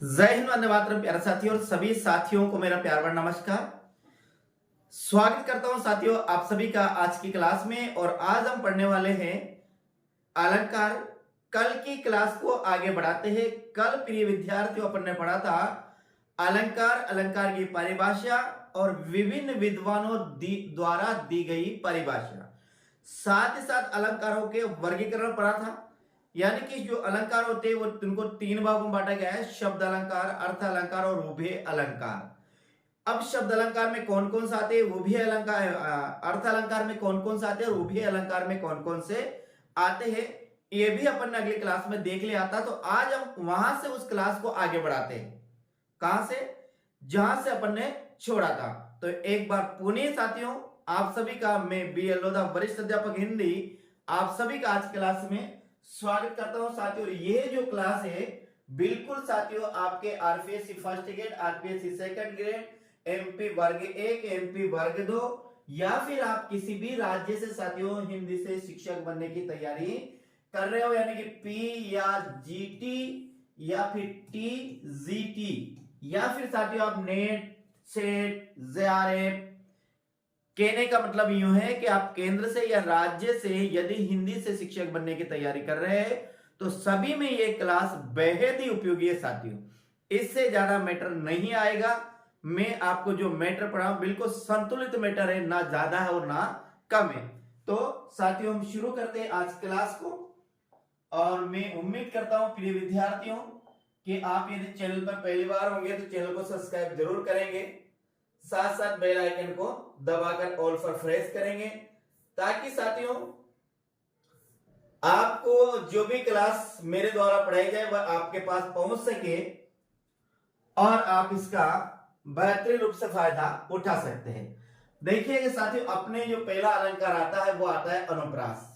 जय हिंद, वंदे मातरम। प्यारे साथियों और सभी साथियों को मेरा प्यार भरा नमस्कार। स्वागत करता हूं साथियों आप सभी का आज की क्लास में। और आज हम पढ़ने वाले हैं अलंकार। कल की क्लास को आगे बढ़ाते हैं। कल प्रिय विद्यार्थियों अपन ने पढ़ा था अलंकार, अलंकार की परिभाषा और विभिन्न विद्वानों द्वारा दी गई परिभाषा। साथ ही साथ अलंकारों के वर्गीकरण पढ़ा था। यानी कि जो अलंकार होते हैं वो उनको तीन भागों में बांटा गया है: शब्द अलंकार, अर्थ अलंकार और रूपे अलंकार। अब शब्द अलंकार में कौन कौन से आते हैं, वो भी अलंकार, अर्थ अलंकार में कौन कौन से आते हैं, वो भी अलंकार में कौन कौन से आते हैं, ये भी अपन ने अगली क्लास में देख लिया था। तो आज हम वहां से उस क्लास को आगे बढ़ाते हैं। कहां से? जहां से अपन ने छोड़ा था। तो एक बार पुणे साथियों आप सभी का मैं बी.एल. लोधा, वरिष्ठ अध्यापक हिंदी, आप सभी का आज क्लास में स्वागत करता हूं साथियों। ये जो क्लास है बिल्कुल साथियों आपके RPSC first grade, RPSC second grade, MP वर्ग 1, एमपी वर्ग 2 या फिर आप किसी भी राज्य से साथियों हिंदी से शिक्षक बनने की तैयारी कर रहे हो, यानी कि पी या जीटी या फिर टीजीटी या फिर साथियों आप नेट, सेट, जेआरएफ। कहने का मतलब यूं है कि आप केंद्र से या राज्य से यदि हिंदी से शिक्षक बनने की तैयारी कर रहे हैं तो सभी में ये क्लास बेहद ही उपयोगी है साथियों। इससे ज्यादा मैटर नहीं आएगा। मैं आपको जो मैटर पढ़ाऊं बिल्कुल संतुलित मैटर है, ना ज्यादा है और ना कम है। तो साथियों हम शुरू करते हैं आज क्लास को। और मैं उम्मीद करता हूं प्रिय विद्यार्थियों कि आप यदि चैनल पर पहली बार होंगे तो चैनल को सब्सक्राइब जरूर करेंगे, साथ साथ बेल आइकन को दबाकर ऑल पर प्रेस करेंगे, ताकि साथियों आपको जो भी क्लास मेरे द्वारा पढ़ाई जाए वह आपके पास पहुंच सके और आप इसका बेहतरीन रूप से फायदा उठा सकते हैं। देखिए साथियों, अपने जो पहला अलंकार आता है वो आता है अनुप्रास।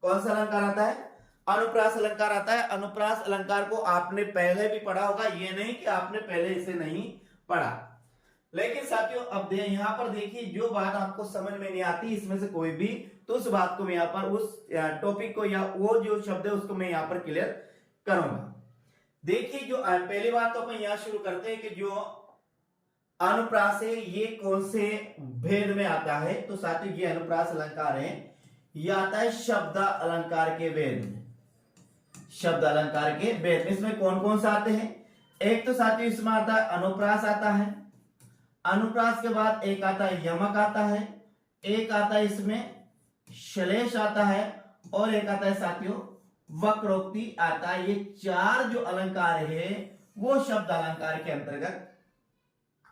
कौन सा अलंकार आता है? अनुप्रास अलंकार आता है। अनुप्रास अलंकार को आपने पहले भी पढ़ा होगा, ये नहीं कि आपने पहले इसे नहीं पढ़ा। लेकिन साथियों अब यहां पर देखिए, जो बात आपको समझ में नहीं आती इसमें से कोई भी, तो उस बात को मैं यहां पर उस टॉपिक को या वो जो शब्द है उसको मैं यहां पर क्लियर करूंगा। देखिए जो पहली बात तो अपन यहां शुरू करते हैं कि जो अनुप्रास है ये कौन से भेद में आता है। तो साथियों ये अनुप्रास अलंकार है, ये आता है शब्द अलंकार के भेद में। शब्द अलंकार के भेद में इसमें कौन कौन से आते हैं? एक तो साथियों इसमें आता है अनुप्रास आता है। अनुप्रास के बाद एक आता है यमक आता है, एक आता है इसमें श्लेष आता है और एक आता है साथियों वक्रोक्ति आता है। ये चार जो अलंकार है वो शब्द अलंकार के अंतर्गत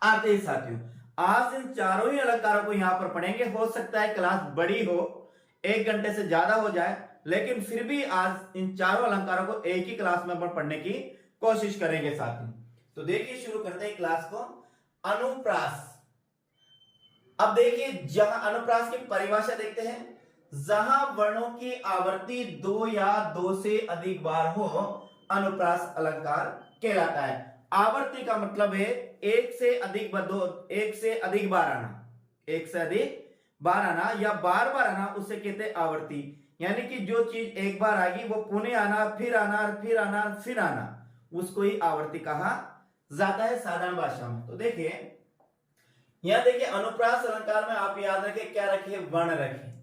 आते हैं साथियों। आज इन चारों ही अलंकारों को यहां पर पढ़ेंगे। हो सकता है क्लास बड़ी हो, 1 घंटे से ज्यादा हो जाए, लेकिन फिर भी आज इन चारों अलंकारों को एक ही क्लास में अपन पढ़ने की कोशिश करेंगे साथियों। तो देखिए शुरू करते हैं क्लास को। अनुप्रास। अब देखिए जहां अनुप्रास की परिभाषा देखते हैं, जहां वर्णों की आवृत्ति 2 या 2 से अधिक बार हो अनुप्रास अलंकार कहलाता है। आवृत्ति का मतलब है एक से अधिक बार आना, एक से अधिक बार आना या बार बार आना, उसे कहते हैं आवृत्ति। यानी कि जो चीज एक बार आएगी वो पुनः आना, फिर आना, फिर आना, फिर आना, उसको ही आवृत्ति कहा जाता है साधारण भाषा में। तो देखिए यहां देखिए अनुप्रास अलंकार में आप याद रखें क्या रखिए, वर्ण रखें।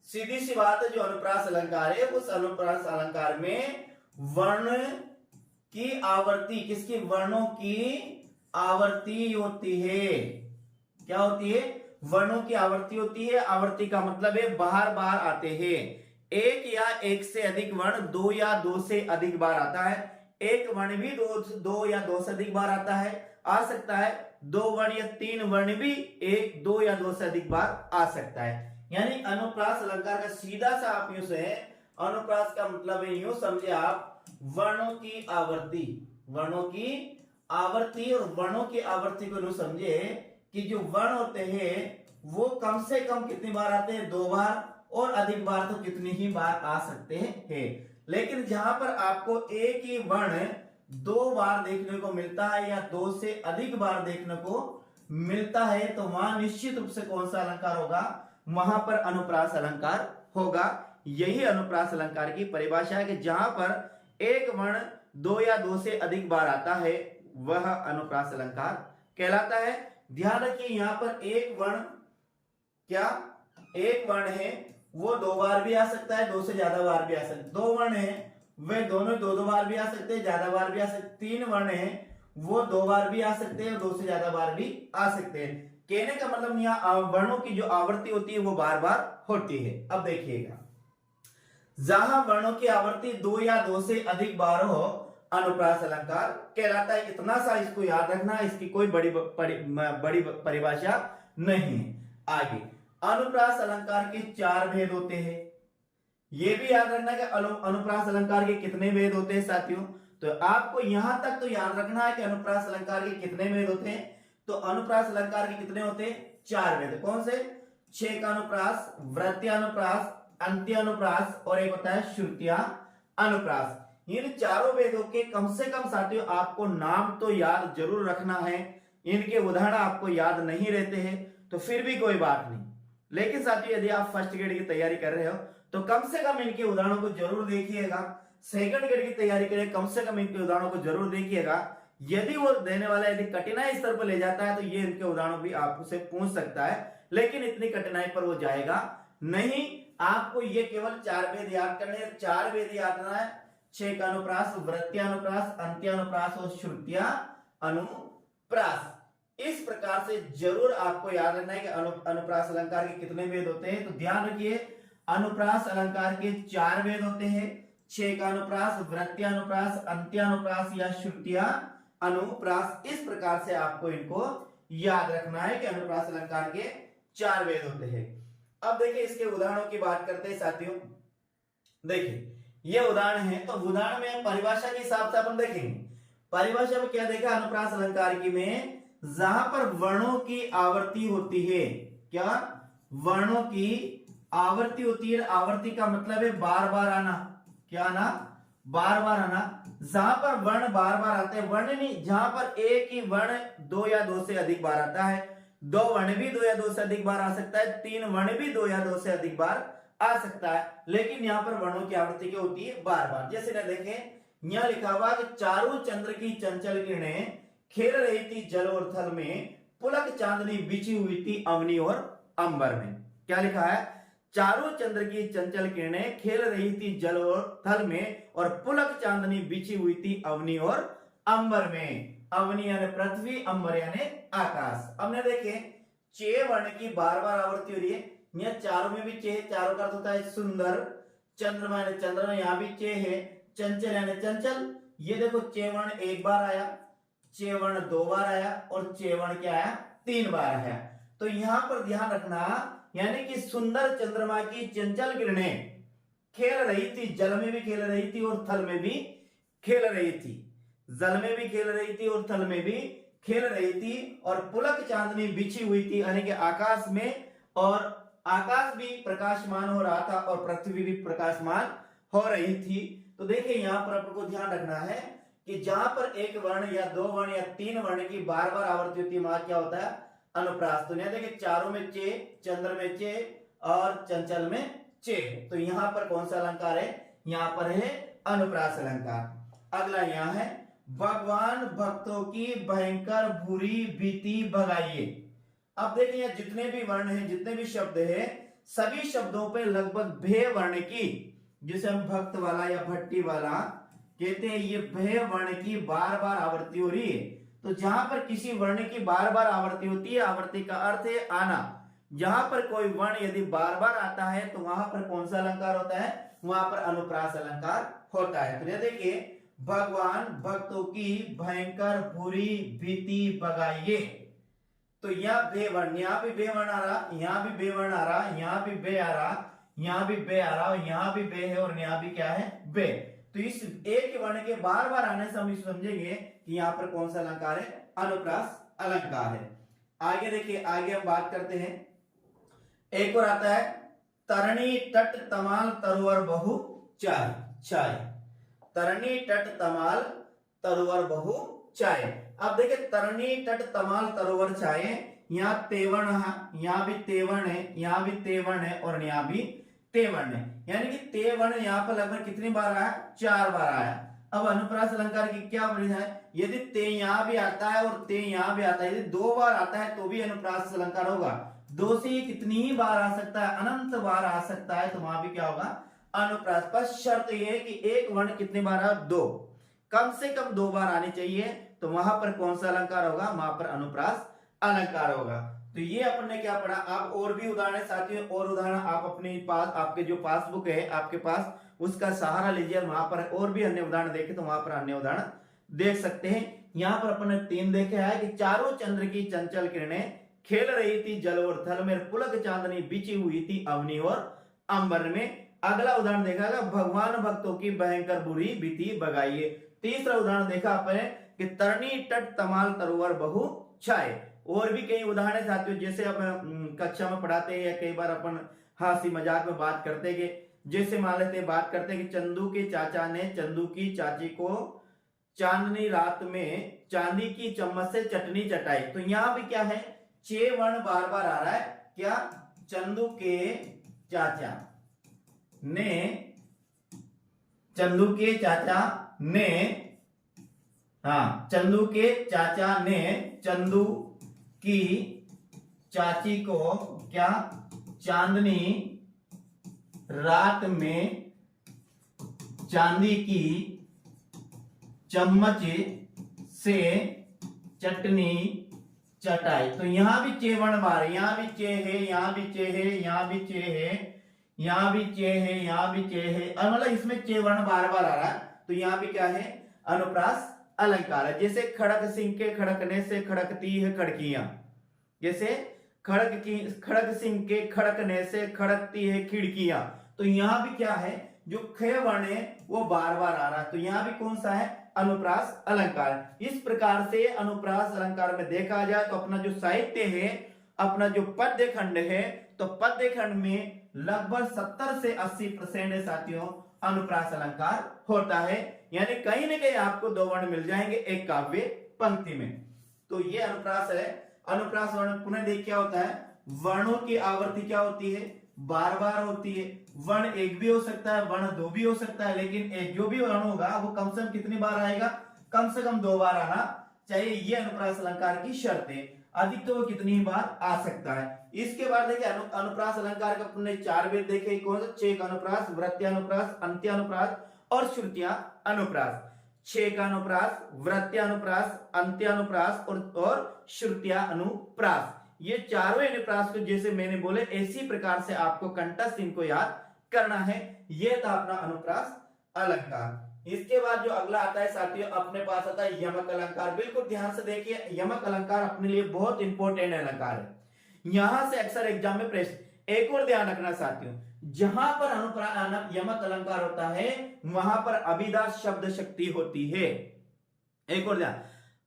सीधी सी बात है, जो अनुप्रास अलंकार है उस अनुप्रास अलंकार में वर्ण की आवृत्ति, किसकी? वर्णों की आवृत्ति होती है। क्या होती है? वर्णों की आवृत्ति होती है। आवृत्ति का मतलब है बार बार आते हैं। एक या एक से अधिक वर्ण 2 या 2 से अधिक बार आता है। एक वर्ण भी 2 या 2 से अधिक बार आता है, आ सकता है। 2 वर्ण या 3 वर्ण भी 1, 2 या 2 से अधिक बार आ सकता है। यानी अनुप्रास अलंकार का सीधा सा आप यूं से, अनुप्रास का मतलब है यूं समझे आप, वर्णों की आवृत्ति। वर्णों की आवृत्ति और वर्णों की आवृत्ति को यूं समझे कि जो वर्ण होते हैं वो कम से कम कितनी बार आते हैं? 2 बार, और अधिक बार तो कितनी ही बार आ सकते हैं। लेकिन जहां पर आपको एक ही वर्ण 2 बार देखने को मिलता है या 2 से अधिक बार देखने को मिलता है, तो वहां निश्चित रूप से कौन सा अलंकार होगा? वहां पर अनुप्रास अलंकार होगा। यही अनुप्रास अलंकार की परिभाषा है कि जहां पर एक वर्ण 2 या 2 से अधिक बार आता है वह अनुप्रास अलंकार कहलाता है। ध्यान रखिए यहाँ पर एक वर्ण, क्या एक वर्ण है वो 2 बार भी आ सकता है, 2 से ज्यादा बार भी आ सकता है। 2 वर्ण है वे दोनों 2 बार भी आ सकते हैं, ज्यादा बार भी आ सकते। 3 वर्ण है वो 2 बार भी आ सकते हैं, 2 से ज्यादा बार भी आ सकते हैं। कहने का मतलब यहाँ वर्णों की जो आवृत्ति होती है वो बार बार होती है। अब देखिएगा, जहां वर्णों की आवृत्ति 2 या 2 से अधिक बार हो अनुप्रास अलंकार कहलाता है। इतना सा इसको याद रखना, इसकी कोई बड़ी परिभाषा नहीं है। आगे, अनुप्रास अलंकार के 4 भेद होते हैं। ये भी याद रखना कि अनुप्रास अलंकार के कितने भेद होते हैं साथियों। तो आपको यहां तक तो याद रखना है कि अनुप्रास अलंकार के कितने भेद होते हैं। तो अनुप्रास अलंकार के कितने होते हैं? 4 भेद। कौन से? छेकानुप्रास, वृत्त्यानुप्रास, अंत्यानुप्रास और एक होता है श्रुतिया अनुप्रास। इन चारों वेदों के कम से कम साथियों आपको नाम तो याद जरूर रखना है। इनके उदाहरण आपको याद नहीं रहते हैं तो फिर भी कोई बात नहीं, लेकिन साथियों यदि आप फर्स्ट ग्रेड की तैयारी कर रहे हो तो कम से कम इनके उदाहरणों को जरूर देखिएगा। सेकंड ग्रेड की तैयारी करें, कम से कम इनके उदाहरणों को जरूर देखिएगा। यदि वो देने वाला यदि कठिनाई स्तर पर ले जाता है तो ये इनके उदाहरण भी आपसे पूछ सकता है, लेकिन इतनी कठिनाई पर वो जाएगा नहीं। आपको ये केवल 4 वेद याद करने हैं। 4 वेद याद करना है, छेकानुप्रास, वृत्त्यानुप्रास, अंत्यानुप्रास और श्रुतिया अनुप्रास। इस प्रकार से जरूर आपको याद रखना है कि अनुप्रास अलंकार के कितने वेद होते हैं। तो ध्यान रखिए, अनुप्रास अलंकार के 4 वेद होते हैं, छेकानुप्रास, वृत्त्यानुप्रास, अंत्यानुप्रास या श्रुतिया अनुप्रास। इस प्रकार से आपको इनको याद रखना है कि अनुप्रास अलंकार के 4 वेद होते हैं। अब देखिए इसके उदाहरणों की बात करते हैं साथियों। देखिए ये उदाहरण है, तो उदाहरण में परिभाषा के हिसाब से अपन देखेंगे। परिभाषा में क्या देखा अनुप्रास अलंकार की में, जहां पर वर्णों की आवृत्ति होती है, क्या वर्णों की आवृत्ति होती है। आवृत्ति का मतलब है बार बार आना, क्या आना? बार बार आना। जहां पर वर्ण बार बार आते हैं, वर्ण नहीं, जहां पर एक ही वर्ण 2 या 2 से अधिक बार आता है, 2 वर्ण भी 2 या 2 से अधिक बार आ सकता है, 3 वर्ण भी 2 या 2 से अधिक बार आ सकता है, लेकिन यहाँ पर वर्णों की आवृत्ति क्या होती है? बार बार। जैसे ना देखें, यहाँ लिखा हुआ कि चारों चंद्र की चंचल किरणें खेल रही थी जल और थल में, पुलक चांदनी बिछी हुई थी अवनी और अंबर में। क्या लिखा है? चारों चंद्र की चंचल किरणें खेल रही थी जल और थल में और पुलक चांदनी बिछी हुई थी अवनी और अंबर में। अवनी यानी पृथ्वी, अंबर यानी आकाश। अब ने देखे, चे वर्ण की बार बार आवृत्ति हो रही है। यहाँ चारों में भी चे है, चारों का अर्थ होता है सुंदर। चंद्रमा यानी चंद्रमा, यहाँ भी चे है। चंचल यानी चंचल। ये देखो चे वर्ण 1 बार आया, चे वर्ण 2 बार आया और चे वर्ण क्या आया? 3 बार आया। तो यहां पर ध्यान रखना, यानी कि सुंदर चंद्रमा की चंचल किरणें खेल रही थी, जल में भी खेल रही थी और थल में भी खेल रही थी। जल में भी खेल रही थी और थल में भी खेल रही थी। और पुलक चांदनी बिछी हुई थी, यानी कि आकाश में, और आकाश भी प्रकाशमान हो रहा था और पृथ्वी भी प्रकाशमान हो रही थी। तो देखिए यहाँ पर आपको ध्यान रखना है कि जहां पर एक वर्ण या 2 वर्ण या 3 वर्ण की बार बार आवृत्ति होती है, वहां क्या होता है? अनुप्रास। तो यहाँ देखिए चारों में चे, चंद्र में चे और चंचल में चे। तो यहाँ पर कौन सा अलंकार है? यहाँ पर है अनुप्रास अलंकार। अगला यहाँ है, भगवान भक्तों की भयंकर बुरी भीति भगाइए। अब देखिए जितने भी वर्ण हैं, जितने भी शब्द हैं, सभी शब्दों पे लगभग भे वर्ण की, जिसे हम भक्त वाला या भट्टी वाला कहते हैं, ये भे वर्ण की बार बार आवृत्ति हो रही है। तो जहां पर किसी वर्ण की बार बार आवृत्ति होती है, आवृत्ति का अर्थ है आना। जहां पर कोई वर्ण यदि बार बार आता है तो वहां पर कौन सा अलंकार होता है? वहां पर अनुप्रास अलंकार होता है। तो देखिए, भगवान भक्तों की भयंकर बुरी भीति भगाइए। तो यह बे वर्ण, यहाँ भी बे वर्ण आ रहा, यहाँ भी बे वर्ण आ रहा, यहाँ भी बे आ रहा, यहाँ भी बे आ रहा, यहाँ भी बे है और यहाँ भी क्या है? बे। तो इस एक वर्ण के बार बार आने से हम समझेंगे कि यहाँ पर कौन सा अलंकार है? अनुप्रास अलंकार है। आगे देखिए, आगे हम बात करते हैं। एक और आता है, तरणी तट तमाल तरुवर बहु चाय। चाय, तरणी तट तमाल तरुवर बहु चाय। अब देखिए, तरणी तट तमाल तरोवर चाय, यहाँ तेवर्ण है, यहाँ भी तेवर्ण है, यहाँ भी तेवर्ण है और यहाँ भी तेवर्ण है। यानी कि तेवर्ण यहाँ पर लगभग कितनी बार आया? 4 बार आया। अब अनुप्रास अलंकार की क्या परिभाषा है? यदि ते यहां भी आता है और ते यहां भी आता है, यदि 2 बार आता है तो भी अनुप्रास अलंकार होगा। 2 से कितनी ही बार आ सकता है, अनंत बार आ सकता है, तो वहां भी क्या होगा? अनुप्रास। पर शर्त यह है कि एक वर्ण कितनी बार है? 2, कम से कम 2 बार आनी चाहिए, तो वहां पर कौन सा अलंकार होगा? वहां पर अनुप्रास अलंकार होगा। तो ये अपन ने क्या पढ़ा? आप और भी उदाहरण साथियों, और उदाहरण आप अपने पास, आपके जो पासबुक है आपके पास, उसका सहारा लीजिए, वहां पर और भी अन्य उदाहरण देखे तो वहां पर अन्य उदाहरण देख सकते हैं। यहां पर अपन ने 3 देखे है कि चारों चंद्र की चंचल किरणें खेल रही थी जल और थल में, पुलक चांदनी बिछी हुई थी अवनी और अंबर में। अगला उदाहरण देखा गया, भगवान भक्तों की भयंकर बुरी बीती बगाइए। तीसरा उदाहरण देखा आपने कि तरनी तट तमाल तरोवर बहु छाए। और भी कई उदाहरण साथियों, जैसे अपन कक्षा में पढ़ाते हैं या कई बार अपन हंसी मजाक में बात करते हैं, जैसे मान लेते बात करते हैं कि चंदू के चाचा ने चंदू की चाची को चांदनी रात में चांदी की चम्मच से चटनी चटाई। तो यहां भी क्या है? 6 वर्ण बार बार आ रहा है। क्या? चंदू के चाचा ने, चंदू के चाचा ने, हाँ, चंदू के चाचा ने चंदू की चाची को क्या? चांदनी रात में चांदी की चम्मच से चटनी चटाई। तो यहां भी 6 वर्ण बार, यहां भी 6 है, यहां भी 6 है, यहां भी 6 है, यहां भी 6 है, यहां भी 6 है, और मतलब इसमें 6 वर्ण बार बार आ रहा है। तो यहां भी क्या है? अनुप्रास अलंकार है। जैसे खड़क सिंह के खड़कने से खड़कती है खिड़कियां, जैसे खड़क सिंह के खड़कने से खड़कती है खिड़कियां। तो यहां भी क्या है? जो ख वर्ण है वो बार बार आ रहा है, तो यहां भी कौन सा है? अनुप्रास अलंकार। इस प्रकार से अनुप्रास अलंकार में देखा जाए तो अपना जो साहित्य है, अपना जो पद्य खंड है, तो पद्य खंड में लगभग 70 से 80% है साथियों अनुप्रास अलंकार होता है। यानी कहीं ना कहीं आपको 2 वर्ण मिल जाएंगे एक काव्य पंक्ति में। तो ये अनुप्रास है। अनुप्रास वर्ण पुनः देख क्या होता है? वर्णों की आवृत्ति क्या होती है? बार बार होती है। वर्ण एक भी हो सकता है, वर्ण 2 भी हो सकता है, लेकिन एक जो भी वर्ण होगा वो कम से कम कितनी बार आएगा? कम से कम 2 बार आना चाहिए। ये अनुप्रास अलंकार की शर्त है। अधिक तो वो कितनी बार आ सकता है। इसके बाद देखिए अनुप्रास अलंकार का अपने 4 वेद देखे, कौन सा? छेक अनुप्रास, वृत्त्यानुप्रास, अंत्यानुप्रास और श्रुतिया अनुप्रास। छेक अनुप्रास, वृत्त्यानुप्रास, अंत्यानुप्रास और श्रुतिया अनुप्रास। ये चारों अनुप्रास को जैसे मैंने बोले इसी प्रकार से आपको कंठस्थ इनको याद करना है। ये था अपना अनुप्रास अलंकार। इसके बाद जो अगला आता है साथियों अपने पास आता है यमक अलंकार। बिल्कुल ध्यान से देखिए, यमक अलंकार अपने लिए बहुत इंपॉर्टेंट अलंकार है। यहां से अक्सर एग्जाम में प्रश्न, एक और ध्यान रखना साथियों, जहां पर यमक अलंकार होता है वहां पर अभिधा शब्द शक्ति होती है। एक और ध्यान,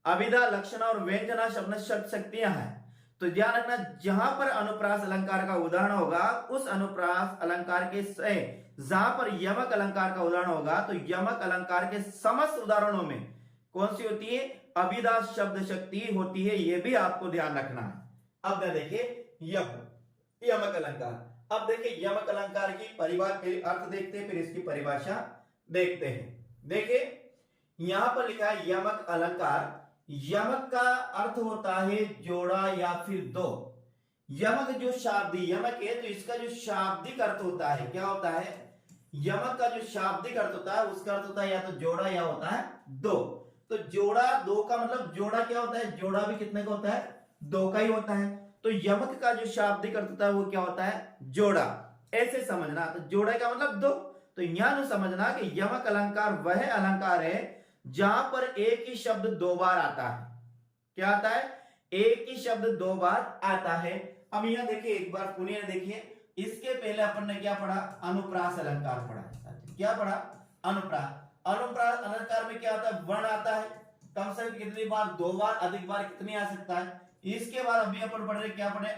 अभिधा लक्षणा और व्यंजना शब्द शक्तियां हैं। तो ध्यान रखना, जहां पर अनुप्रास अलंकार का उदाहरण होगा उस अनुप्रास अलंकार के जहां पर यमक अलंकार का उदाहरण होगा तो यमक अलंकार के समस्त उदाहरणों में कौन सी होती है? अभिधा शब्द शक्ति होती है। यह भी आपको ध्यान रखना है। अब देखिए यमक अलंकार। अब देखिए यमक अलंकार की परिभाषा, अर्थ देखते हैं, फिर इसकी परिभाषा देखते हैं। देखिए यहां पर लिखा है यमक अलंकार। यमक का अर्थ होता है जोड़ा या फिर 2। यमक जो शाब्दिक यमक है तो इसका जो शाब्दिक अर्थ होता है क्या होता है? यमक का जो शाब्दिक अर्थ होता है उसका अर्थ होता है या तो जोड़ा या होता है 2। तो जोड़ा 2 का मतलब जोड़ा क्या होता है? जोड़ा भी कितने का होता है? 2 का ही होता है। तो यमक का जो शाब्दिक अर्थ होता है वो क्या होता है? जोड़ा। ऐसे समझना, तो जोड़ा का मतलब 2। तो यहां समझना कि यमक अलंकार वह अलंकार है जहां पर एक ही शब्द 2 बार आता है। क्या आता है? एक ही शब्द 2 बार आता है। अब यहां देखिए एक बार पुनः देखिए, इसके पहले अपन ने क्या पढ़ा? अनुप्रास अलंकार पढ़ा। क्या पढ़ा? अनुप्रास। अनुप्रास अलंकार में क्या आता है? वर्ण आता है कम से कम कितनी बार? 2 बार। अधिक बार कितनी आ सकता है? इसके बाद अभी अपन पढ़ रहे क्या पढ़े?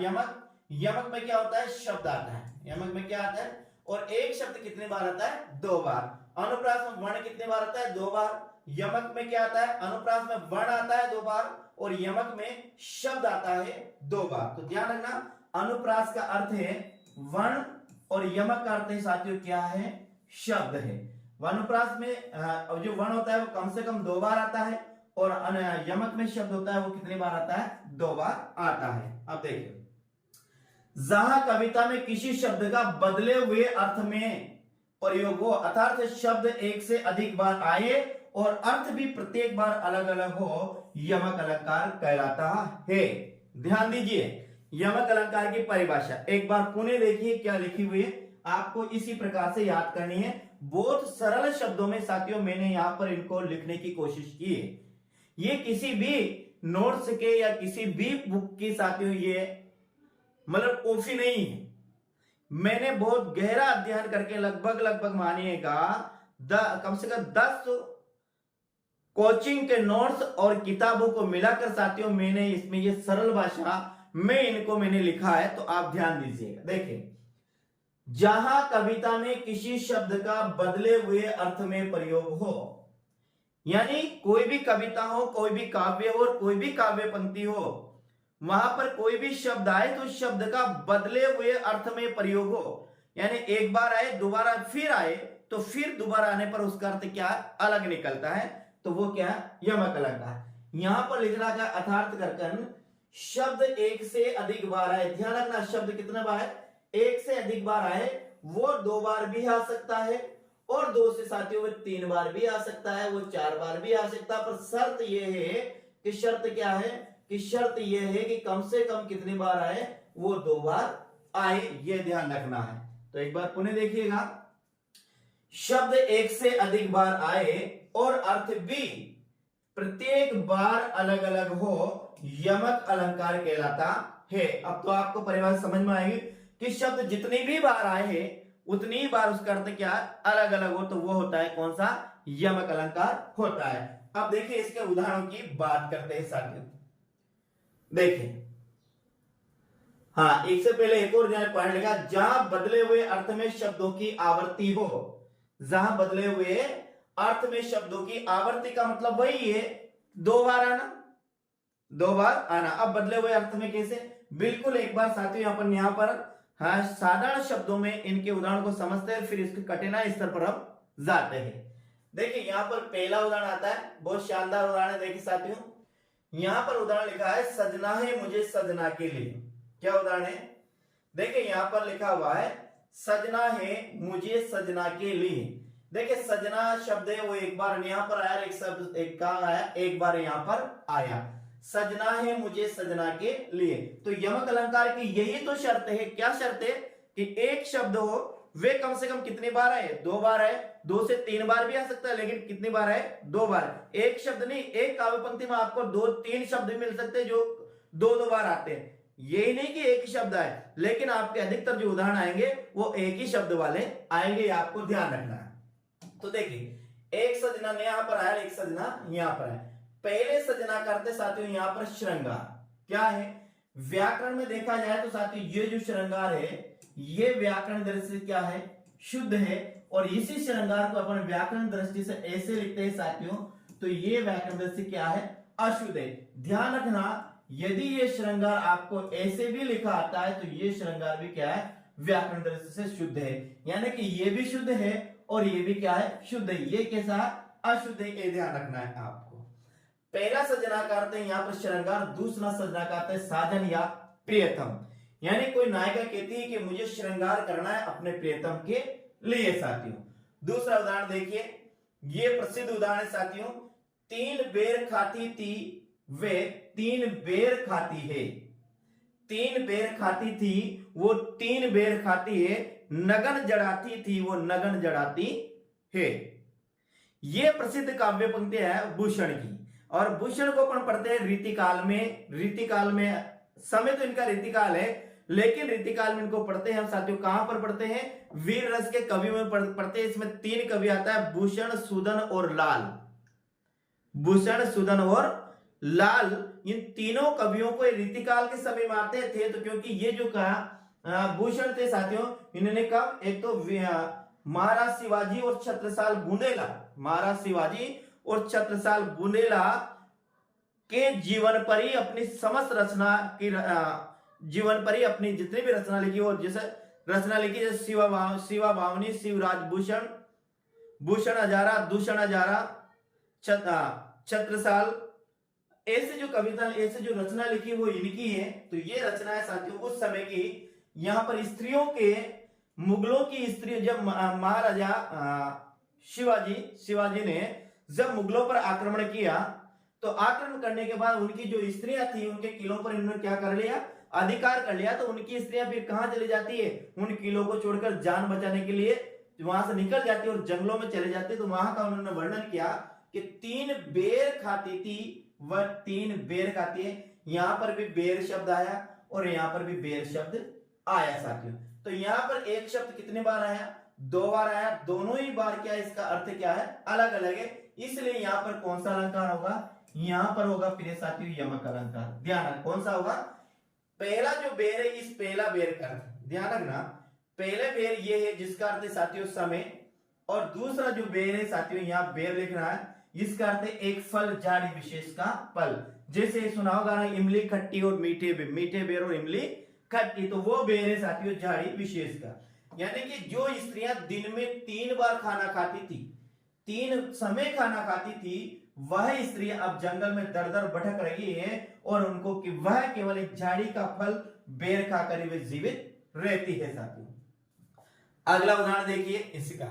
यमक। यमक में क्या होता है? शब्द आता है। यमक में क्या आता है? और एक शब्द कितने बार आता है? 2 बार। अनुप्रास में वर्ण कितने बार आता है? 2 बार। यमक में क्या आता है? अनुप्रास में वर्ण आता है 2 बार और यमक में शब्द आता है 2 बार। तो ध्यान रखना, अनुप्रास का अर्थ है वर्ण और यमक का अर्थ है साथियों क्या है? शब्द है। वनुप्रास में जो वर्ण होता है वो कम से कम 2 बार आता है, और यमक में शब्द होता है वो कितनी बार आता है? 2 बार आता है। अब देखिए, जहां कविता में किसी शब्द का बदले हुए अर्थ में प्रयोग हो, अर्थात शब्द एक से अधिक बार आए और अर्थ भी प्रत्येक बार अलग अलग हो, यमक अलंकार कहलाता है। ध्यान दीजिए, यमक अलंकार की परिभाषा एक बार पुनः देखिए क्या लिखी हुई है, आपको इसी प्रकार से याद करनी है। बहुत सरल शब्दों में साथियों मैंने यहां पर इनको लिखने की कोशिश की है। ये किसी भी नोट्स के या किसी भी बुक की साथियों ये मतलब कॉपी नहीं है। मैंने बहुत गहरा अध्ययन करके लगभग मानिएगा कम से कम 10 कोचिंग के नोट्स और किताबों को मिलाकर साथियों मैंने इसमें ये सरल भाषा में इनको मैंने लिखा है, तो आप ध्यान दीजिएगा। देखिए, जहां कविता में किसी शब्द का बदले हुए अर्थ में प्रयोग हो, यानी कोई भी कविता हो, कोई भी काव्य हो और कोई भी काव्य पंक्ति हो, वहां पर कोई भी शब्द आए तो उस शब्द का बदले हुए अर्थ में प्रयोग हो, यानी एक बार आए दोबारा फिर आए तो फिर दोबारा आने पर उसका अर्थ क्या अलग निकलता है, तो वो क्या है? यमक अलंकार। यहां पर लिखना का अर्थार्थ करके शब्द एक से अधिक बार आए, ध्यान रखना शब्द कितने बार है? एक से अधिक बार आए, वो 2 बार भी आ सकता है और 2 से साथियों में 3 बार भी आ सकता है, वो 4 बार भी आ सकता है, पर शर्त ये है कि शर्त क्या है कि शर्त यह है कि कम से कम कितनी बार आए? वो 2 बार आए, ये ध्यान रखना है। तो एक बार पुनः देखिएगा, शब्द एक से अधिक बार आए और अर्थ भी प्रत्येक बार अलग अलग हो, यमक अलंकार कहलाता है। अब तो आपको परिभाषा समझ में आएगी कि शब्द जितनी भी बार आए हैं उतनी ही बार उसका अर्थ क्या अलग अलग हो, तो वो होता है कौन सा? यमक अलंकार होता है। अब देखिए इसके उदाहरणों की बात करते हैं साथियों। देखिए, हाँ, एक से पहले एक और पॉइंट लिखा, जहां बदले हुए अर्थ में शब्दों की आवृत्ति हो। जहां बदले हुए अर्थ में शब्दों की आवृत्ति का मतलब वही है 2 बार आना, 2 बार आना। अब बदले हुए अर्थ में कैसे? बिल्कुल एक बार साथियों यहाँ पर हाँ साधारण शब्दों में इनके उदाहरण को समझते हैं, फिर इसके कठिनाई स्तर पर हम जाते हैं। देखिए यहाँ पर पहला उदाहरण आता है, बहुत शानदार उदाहरण है। देखिए साथियों, यहां पर उदाहरण लिखा है, सजना है मुझे सजना के लिए। क्या उदाहरण है? देखिए यहां पर लिखा हुआ है, सजना है मुझे सजना के लिए। देखिए सजना शब्द है वो एक बार यहां पर आया, एक शब्द एक कहां आया? एक बार यहां पर आया। सजना है मुझे सजना के लिए, तो यमक अलंकार की यही तो शर्त है। क्या शर्त है? कि एक शब्द हो वे कम से कम कितनी बार आए? 2 बार आए, 2 से 3 बार भी आ सकता है, लेकिन कितनी बार आए? 2 बार। एक शब्द नहीं, एक काव्य पंक्ति में आपको 2-3 शब्द मिल सकते हैं जो 2-2 बार आते हैं। यही नहीं कि एक ही शब्द आए, लेकिन आपके अधिकतर जो उदाहरण आएंगे वो एक ही शब्द वाले आएंगे, आपको ध्यान रखना है। तो देखिए एक सजना यहां पर आया, एक सजना यहां पर है। पहले सजना करते साथियों यहां पर श्रृंगार। क्या है? व्याकरण में देखा जाए तो साथियों ये जो श्रृंगार है ये व्याकरण दृष्टि से क्या है? शुद्ध है, और इसी श्रृंगार को अपन व्याकरण दृष्टि से ऐसे लिखते हैं साथियों, तो ये व्याकरण दृष्टि क्या है? अशुद्ध है। ध्यान रखना, यदि ये श्रृंगार आपको ऐसे भी लिखा आता है तो ये श्रृंगार भी क्या है? व्याकरण दृष्टि से शुद्ध है, यानी कि ये भी शुद्ध है और ये भी क्या है? शुद्ध है। ये कैसा? अशुद्ध है, ये ध्यान रखना है आपको। पहला सजना का अर्थ है यहां पर श्रृंगार, दूसरा सजना का अर्थ है साधन या प्रियतम। यानी कोई नायिका कहती है कि मुझे श्रृंगार करना है अपने प्रियतम के लिए साथियों। दूसरा उदाहरण देखिए, ये प्रसिद्ध उदाहरण है साथियों, 3 बेर खाती थी वे 3 बेर खाती है। 3 बेर खाती थी वो 3 बेर खाती है, नगन जड़ाती थी वो नगन जड़ाती है। ये प्रसिद्ध काव्य पंक्ति है भूषण की, और भूषण को अपन पढ़ते हैं रीतिकाल में। रीतिकाल में समय तो इनका रीतिकाल है, लेकिन रीतिकाल में इनको पढ़ते हैं हम साथियों कहां पर पढ़ते हैं? वीर रस के कवि में पढ़ते हैं। इसमें 3 कवि आता है, भूषण, सूदन और लाल। भूषण, सूदन और लाल, इन तीनों कवियों को रीतिकाल के समय में आते थे। तो क्योंकि ये जो कहा भूषण थे साथियों, इन्होंने कहा एक तो महाराज शिवाजी और छत्रसाल बुंदेला, महाराज शिवाजी और छत्रसाल बुंदेला के जीवन पर ही अपनी समस्त रचना की जीवन पर ही अपनी जितनी भी रचना लिखी, और जैसे रचना लिखी जैसे शिवा भावनी, शिवराज भूषण भूषण हजारा, दूषण हजारा, छत्रसाल, ऐसे जो कविता, ऐसे जो रचना लिखी वो इनकी है। तो ये रचना है साथियों उस समय की। यहाँ पर स्त्रियों के, मुगलों की स्त्री, जब महाराजा शिवाजी ने जब मुगलों पर आक्रमण किया, तो आक्रमण करने के बाद उनकी जो स्त्रियां थी उनके किलों पर इन्होंने क्या कर लिया, अधिकार कर लिया। तो उनकी स्त्रियां फिर कहां चली जाती है, उन किलों को छोड़कर जान बचाने के लिए वहां से निकल जाती है और जंगलों में चले जाते। तो वहां का उन्होंने वर्णन किया कि 3 बेर खाती थी, वह 3 बेर खाती है। यहां पर भी बेर शब्द आया और यहां पर भी बेर शब्द आया साथियों। तो यहां पर एक शब्द कितने बार आया, 2 बार आया। दोनों ही बार क्या, इसका अर्थ क्या है, अलग अलग है। इसलिए यहां पर कौन सा अलंकार होगा, यहां पर होगा प्रिय साथियों यमक अलंकार। ध्यान रखना कौन सा होगा, पहला जो बेर है, इस पहला बेर का ध्यान रखना, पहले बेर ये है जिसका अर्थ है साथियों समय, और दूसरा जो बेर है साथियों यहां बेर लिख रहा है, इसका अर्थ है एक फल, झाड़ी विशेष का फल। जैसे सुना होगा ना, इमली खट्टी और मीठे बेर और इमली खट्टी, तो वो बेर है साथियों झाड़ी विशेष का। यानी कि जो स्त्रियां दिन में 3 बार खाना खाती थी, 3 समय खाना खाती थी, वह स्त्रियां अब जंगल में दर दर भटक रही है और उनको कि वह केवल एक झाड़ी का फल बेर खाकर वे जीवित रहती है साथियों। अगला उदाहरण देखिए इसका,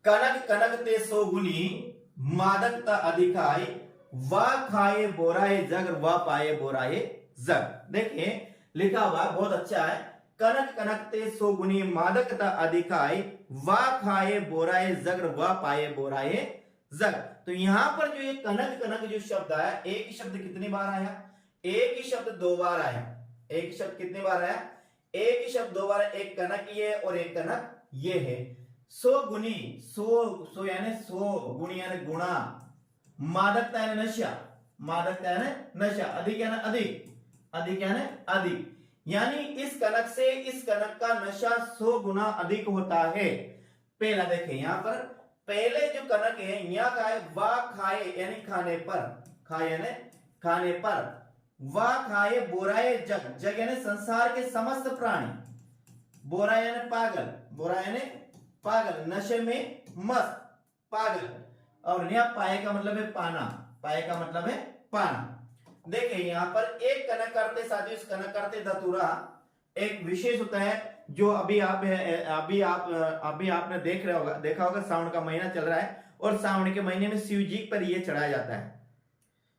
कनक कनक ते सोगुनी मादकता अधिकाई, व खाए बोराए जग व पाए बोराए जग। देखिए लिखा हुआ बहुत अच्छा है, कनक कनक ते सोगुनी मादकता अधिकाई, व खाए बोराए जग व पाए बोराए जग। तो यहां पर जो ये कनक कनक जो शब्द आया, एक ही शब्द कितनी बार आया, एक ही शब्द 2 बार आया। एक ही शब्द कितने बार आया, एक ही शब्द 2 बार, एक कनक ये और एक कनक ये है। सो गुनी, सो यानी सो, गुणी यानी गुणा, मादकता यानी नशा, मादकता यानी नशा, अधिक यानी अधिक, अधिक यानी अधिक। यानी इस कनक से इस कनक का नशा 100 गुना अधिक होता है। पहला देखें यहां पर, पहले जो कनक है यहां का है वा खाए यानी खाने पर, खाए यानी खाने पर, वा खाए बोराए जग, जग यानी संसार के समस्त प्राणी, बोरा यानी पागल, बोरा यानी पागल, नशे में मस्त पागल, और यहाँ पाए का मतलब है पाना, पाए का मतलब है पाना। देखिए यहां पर एक कनक करते साथियों, इस कनक करते धतूरा एक विशेष होता है जो अभी आपने देखा होगा सावन का महीना चल रहा है और सावन के महीने में शिव जी पर ये चढ़ाया जाता है,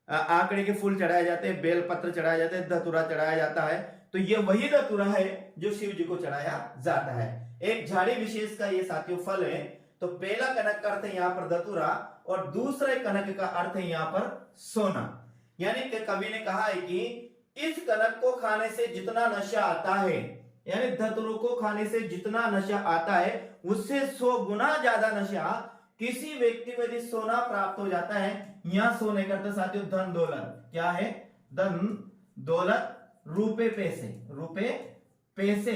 आंकड़े के फूल चढ़ाए जाते हैं, बेल पत्र चढ़ाए जाते हैं, धतूरा चढ़ाया जाता है। तो ये वही धतूरा है जो शिव जी को चढ़ाया जाता है। एक झाड़ी विशेष का ये साथियों फल है। तो पहला कनक का अर्थ है यहाँ पर धतूरा और दूसरे कनक का अर्थ है यहाँ पर सोना। यानी कि कवि ने कहा है कि इस कनक को खाने से जितना नशा आता है, यानी धतूरों को खाने से जितना नशा आता है उससे 100 गुना ज्यादा नशा किसी व्यक्ति को यदि सोना प्राप्त हो जाता है। यहां सोने करते साथियों धन दौलत, क्या है, धन दौलत, रुपए पैसे, रुपए पैसे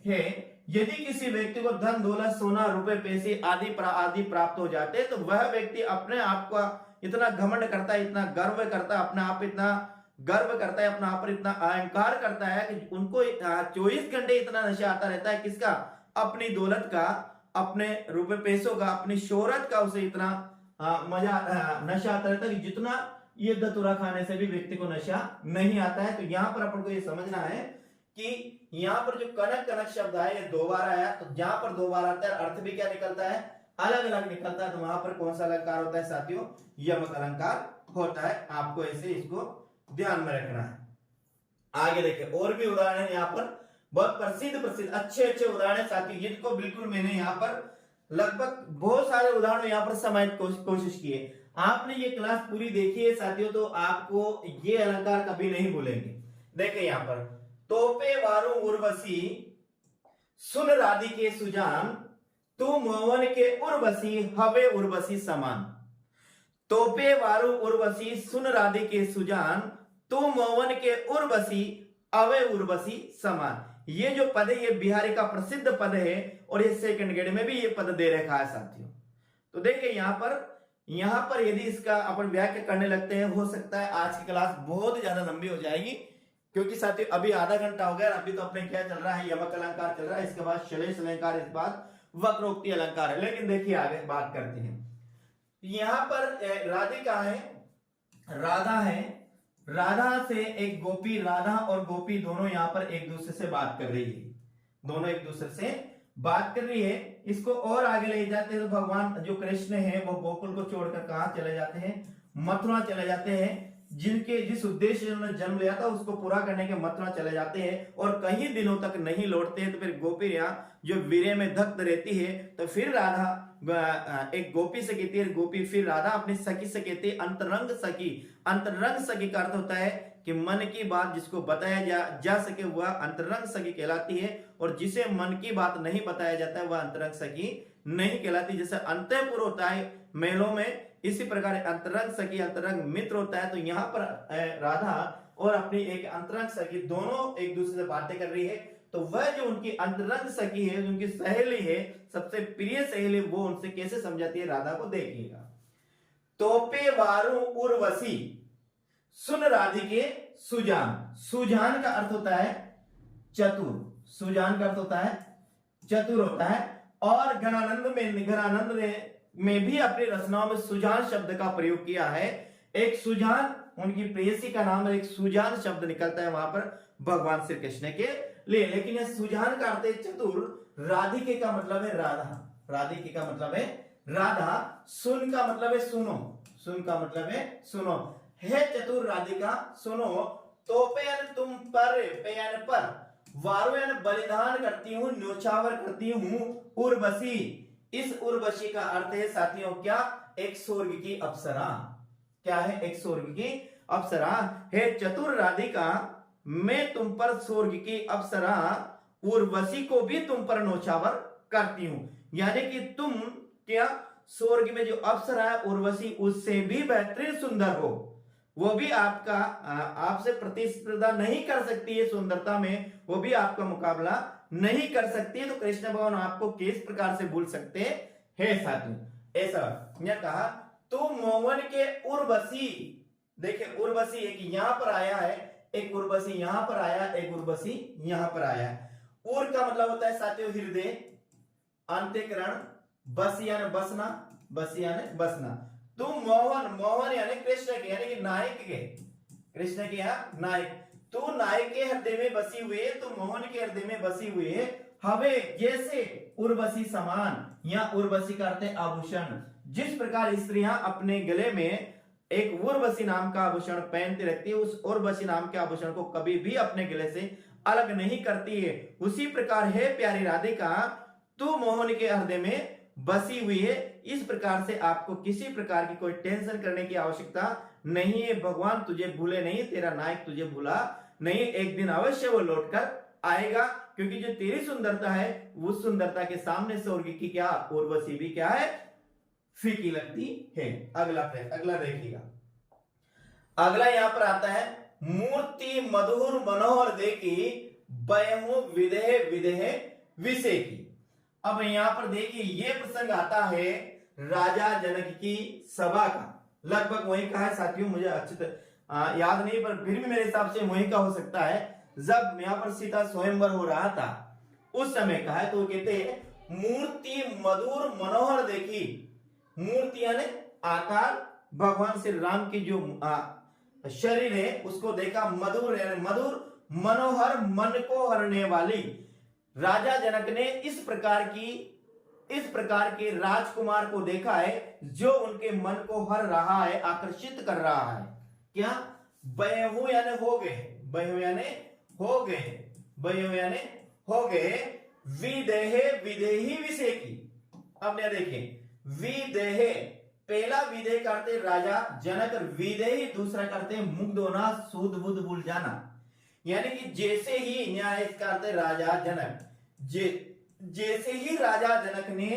है। यदि किसी व्यक्ति को धन दौलत सोना रुपए पैसे आदि प्राप्त हो जाते हैं तो वह व्यक्ति अपने आप का इतना घमंड करता है, इतना गर्व करता है, अपने आप इतना गर्व करता है, अपने आप पर इतना अहंकार करता है कि उनको 24 घंटे इतना नशा आता रहता है, किसका, अपनी दौलत का, अपने रुपए पैसों का, अपनी शोहरत का, उसे इतना नशा आता रहता है कि जितना ये धतूरा खाने से भी व्यक्ति को नशा नहीं आता है। तो यहाँ पर अपन को ये समझना है कि यहाँ पर जो कनक कनक शब्द है ये 2 बार आया, तो जहां पर 2 बार आता है अर्थ भी क्या निकलता है, अलग अलग निकलता है। तो वहां पर कौन सा अलंकार होता है साथियों, यमक अलंकार होता है। आपको ऐसे इसको ध्यान में रखना है। आगे देखिए और भी उदाहरण है, यहाँ पर बहुत प्रसिद्ध अच्छे उदाहरण साथियों, जिनको बिल्कुल मैंने यहाँ पर लगभग बहुत सारे उदाहरण यहाँ पर समाहित कोशिश की है। आपने ये क्लास पूरी देखी है साथियों तो आपको ये अलंकार कभी नहीं भूलेंगे। देखिए यहाँ पर, तोपे वारू उर्वशी सुन राधिके सुजान, तू मोवन के उर्वशी हवे उर्वशी समान। तोपे वारू उर्वशी सुन राधिके सुजान, तू मोवन के उर्वशी अवे उर्वशी समान। ये जो पद है ये बिहारी का प्रसिद्ध पद है और ये सेकंड ग्रेड में भी ये पद दे रखा है साथियों। तो देखिए यहाँ पर यदि इसका अपन व्याख्या करने लगते हैं, हो सकता है आज की क्लास बहुत ज्यादा लंबी हो जाएगी, क्योंकि साथियों अभी आधा घंटा हो गया। अभी तो अपने क्या चल रहा है, यमक अलंकार चल रहा है, इसके बाद श्लेष अलंकार, इस बाद वक्रोक्ति अलंकार है। लेकिन देखिए आगे बात करते हैं। यहां पर राधिका है, राधा है, राधा से एक गोपी, राधा और गोपी दोनों यहां पर एक दूसरे से बात कर रही है, दोनों एक दूसरे से बात कर रही है। इसको और आगे ले जाते हैं तो भगवान जो कृष्ण है वो गोकुल को छोड़कर कहां चले जाते हैं, मथुरा चले जाते हैं। जिस उद्देश्य से उन्होंने जन्म लिया था उसको पूरा करने के मथुरा चले जाते हैं और कई दिनों तक नहीं लौटते हैं। तो फिर गोपियां जो वीर्य में दग्ध रहती है, तो फिर राधा एक गोपी से कहती है, गोपी फिर राधा अपनी सखी से कहती है अंतरंग सखी। अंतरंग सखी का अर्थ होता है कि मन की बात जिसको बताया जा सके वह अंतरंग सखी कहलाती है, और जिसे मन की बात नहीं बताया जाता है वह अंतरंग सखी नहीं कहलाती। जैसे अंतःपुर होता है महलों में, इसी प्रकार अंतरंग सखी अंतरंग मित्र होता है। तो यहाँ पर राधा और अपनी एक अंतरंग सखी दोनों एक दूसरे से बातें कर रही है। तो वह जो उनकी अंतरंग सखी है, उनकी सहेली है, सबसे प्रिय सहेली, वो उनसे कैसे समझाती है राधा को देखिएगा। तोपे वारु उर्वशी सुन राधिके सुजान। सुजान का अर्थ होता है चतुर, सुजान का अर्थ होता है चतुर होता है। और गणानंद में भी अपनी रचनाओं में सुजान शब्द का प्रयोग किया है। एक सुजान उनकी प्रेयसी का नाम है, एक सुजान शब्द निकलता है वहां पर भगवान श्री कृष्ण के लिए। लेकिन यह सुजान का अर्थ है चतुर, राधिके का मतलब है राधा, राधिके का मतलब है राधा, सुन का मतलब है सुनो, सुन का मतलब है सुनो, हे चतुर राधिका सुनो। तो पेन तुम पर, पेन पर, वारुयन बलिदान करती हूं, न्योछावर करती हूं उर्वशी। इस उर्वशी का अर्थ है साथियों क्या, एक स्वर्ग की अप्सरा। क्या है, एक स्वर्ग की अप्सरा। हे चतुर राधिका मैं तुम पर स्वर्ग की अप्सरा उर्वशी को भी तुम पर न्योछावर करती हूं। यानी कि तुम क्या स्वर्ग में जो अप्सरा है उर्वशी उससे भी बेहतरीन सुंदर हो, वो भी आपसे प्रतिस्पर्धा नहीं कर सकती है सुंदरता में, वो भी आपका मुकाबला नहीं कर सकती है। तो कृष्ण भगवान आपको किस प्रकार से भूल सकते हैं साथियों, ऐसा यह कहा। तू मोहन के उर्वशी, देखिए उर्वशी एक यहां पर आया है, एक उर्वशी यहां पर आया, एक उर्वशी यहां पर आया। उर का मतलब होता है साथियों हृदय, अंतःकरण, बस यानी बसना, बस यानी बसना। तुम मोहन, मोहन यानी कृष्ण के, यानी कि नायक के, कृष्ण के यहाँ नायक, तू नायक के हृदय में बसी हुई है, तू मोहन के हृदय में बसी हुई है। हवे जैसे उर्वशी समान, या उर्वशी का अर्थ है आभूषण। जिस प्रकार स्त्रियां अपने गले में एक उर्वशी नाम का आभूषण पहनती रहती है, उस उर्वशी नाम के आभूषण को कभी भी अपने गले से अलग नहीं करती है, उसी प्रकार है प्यारी राधिका तू मोहन के हृदय में बसी हुई है। इस प्रकार से आपको किसी प्रकार की कोई टेंशन करने की आवश्यकता नहीं है। भगवान तुझे भूले नहीं, तेरा नायक तुझे भूला नहीं, एक दिन अवश्य वो लौटकर आएगा, क्योंकि जो तेरी सुंदरता है उस सुंदरता के सामने स्वर्ग की क्या उर्वशी भी क्या है, फीकी लगती है। अगला देखिएगा, अगला यहां पर आता है मूर्ति मधुर मनोहर देखी बयहु विदेह विदेह विषय की। अब यहां पर देखिए ये प्रसंग आता है राजा जनक की सभा का, लगभग वही का है साथियों, मुझे अच्छे याद नहीं पर फिर भी मेरे हिसाब से वही का हो सकता है। जब यहां पर सीता स्वयंवर हो रहा था उस समय का है। तो कहते हैं मूर्ति मधुर मनोहर देखी, मूर्ति यानी आकार, भगवान श्री राम की जो शरीर है उसको देखा, मधुर यानी मधुर, मनोहर मन को हरने वाली। राजा जनक ने इस प्रकार के राजकुमार को देखा है जो उनके मन को हर रहा है, आकर्षित कर रहा है। क्या बयहु यानी हो गए, बयहु यानी हो गए, बयहु यानी हो गए, विदेहे विदेही विषय की। अब यह देखें विदेह, पहला विदेह करते राजा जनक, विदेही दूसरा करते मुग्ध होना, सूद बुद्ध भूल जाना। यानी कि जैसे ही न्याय करते राजा जनक, जैसे ही राजा जनक ने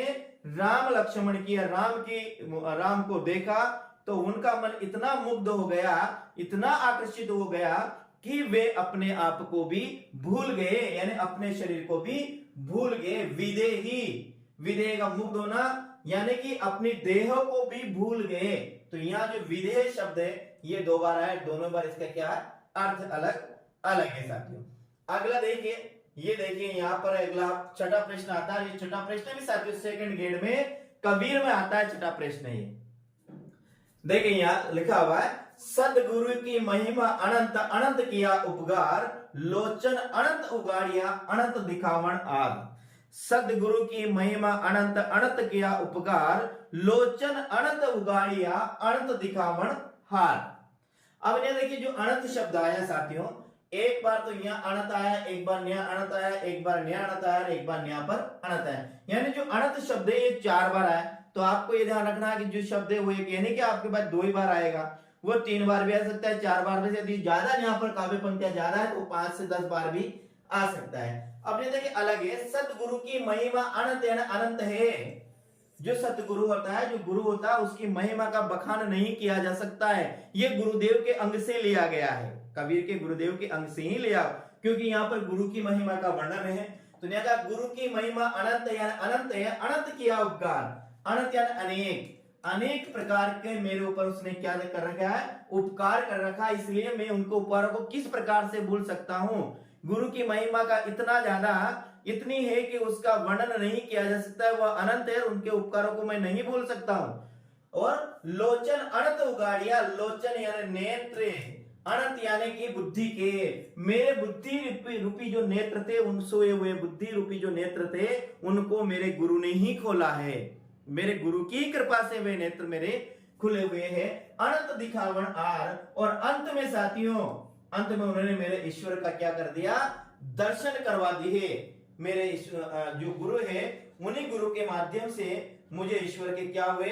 राम लक्ष्मण की राम को देखा तो उनका मन इतना मुग्ध हो गया, इतना आकर्षित हो गया कि वे अपने आप को भी भूल गए, यानी अपने शरीर को भी भूल गए। विदेही, विदेह का मुग्ध होना यानी कि अपनी देह को भी भूल गए। तो यहाँ जो विदेह शब्द है ये दो बार है, दोनों बार इसका क्या है अर्थ अलग अलग है साथियों। अगला देखिए ये देखिए यहाँ पर अगला छठा प्रश्न आता है। ये छठा प्रश्न भी साथियों सेकंड ग्रेड में कबीर में आता है। छठा प्रश्न ये देखिए यहाँ लिखा हुआ है, सदगुरु की महिमा अनंत अनंत किया उपकार, लोचन अनंत उगाड़िया अनंत दिखावन आग। सदगुरु की महिमा अनंत अनंत किया उपकार, लोचन अनंत उगाड़िया अनंत दिखावन हार। अब ये देखिए जो अनंत शब्द आया साथियों, एक बार तो यहाँ अनंत आया, एक बार नया अनंत आया, एक बार नया अनंत आया, एक बार यहाँ पर अनंत आया। यानी जो अनंत शब्द है ये 4 बार आया। तो आपको ये ध्यान रखना है कि जो शब्द है वो एक, यानी कि आपके पास 2 ही बार आएगा, वो 3 बार भी आ सकता है, 4 बार भी। यदि ज्यादा यहाँ पर काव्य पंक्तियां ज्यादा है तो 5 से 10 बार भी आ सकता है। अब ये देखिए अलग है, सतगुरु की महिमा अनंत यानी अनंत है। जो सतगुरु होता है, जो गुरु होता है, उसकी महिमा का बखान नहीं किया जा सकता है। ये गुरुदेव के अंग से लिया गया है, कबीर के गुरुदेव के अंग से ही लिया, क्योंकि यहाँ पर गुरु की महिमा का वर्णन है। तो यहाँ का गुरु की महिमा अनंत यानी अनंत है, अनंत किया उपकार, अनंत यानी अनेक, अनेक प्रकार के मेरे ऊपर उसने क्या कर रखा है, उपकार कर रखा है। इसलिए मैं उनको उपकारों को किस प्रकार से भूल सकता हूं। गुरु की महिमा का इतना ज्यादा, इतनी है कि उसका वर्णन नहीं किया जा सकता है, वह अनंत है, उनके उपकारों को मैं नहीं भूल सकता हूं। और लोचन अनंत उगाड़िया, लोचन यानी नेत्र, अनंत यानी कि बुद्धि के, मेरे बुद्धि रूपी जो नेत्र थे, उन सोए हुए बुद्धि रूपी जो नेत्र थे, उनको मेरे गुरु ने ही खोला है। मेरे गुरु की कृपा से वे नेत्र मेरे खुले हुए हैं। अनंत दिखावन आर, और अंत में साथियों, अंत में उन्होंने मेरे ईश्वर का क्या कर दिया, दर्शन करवा दिए। मेरे जो गुरु है, उन्हीं गुरु के माध्यम से मुझे ईश्वर के क्या हुए,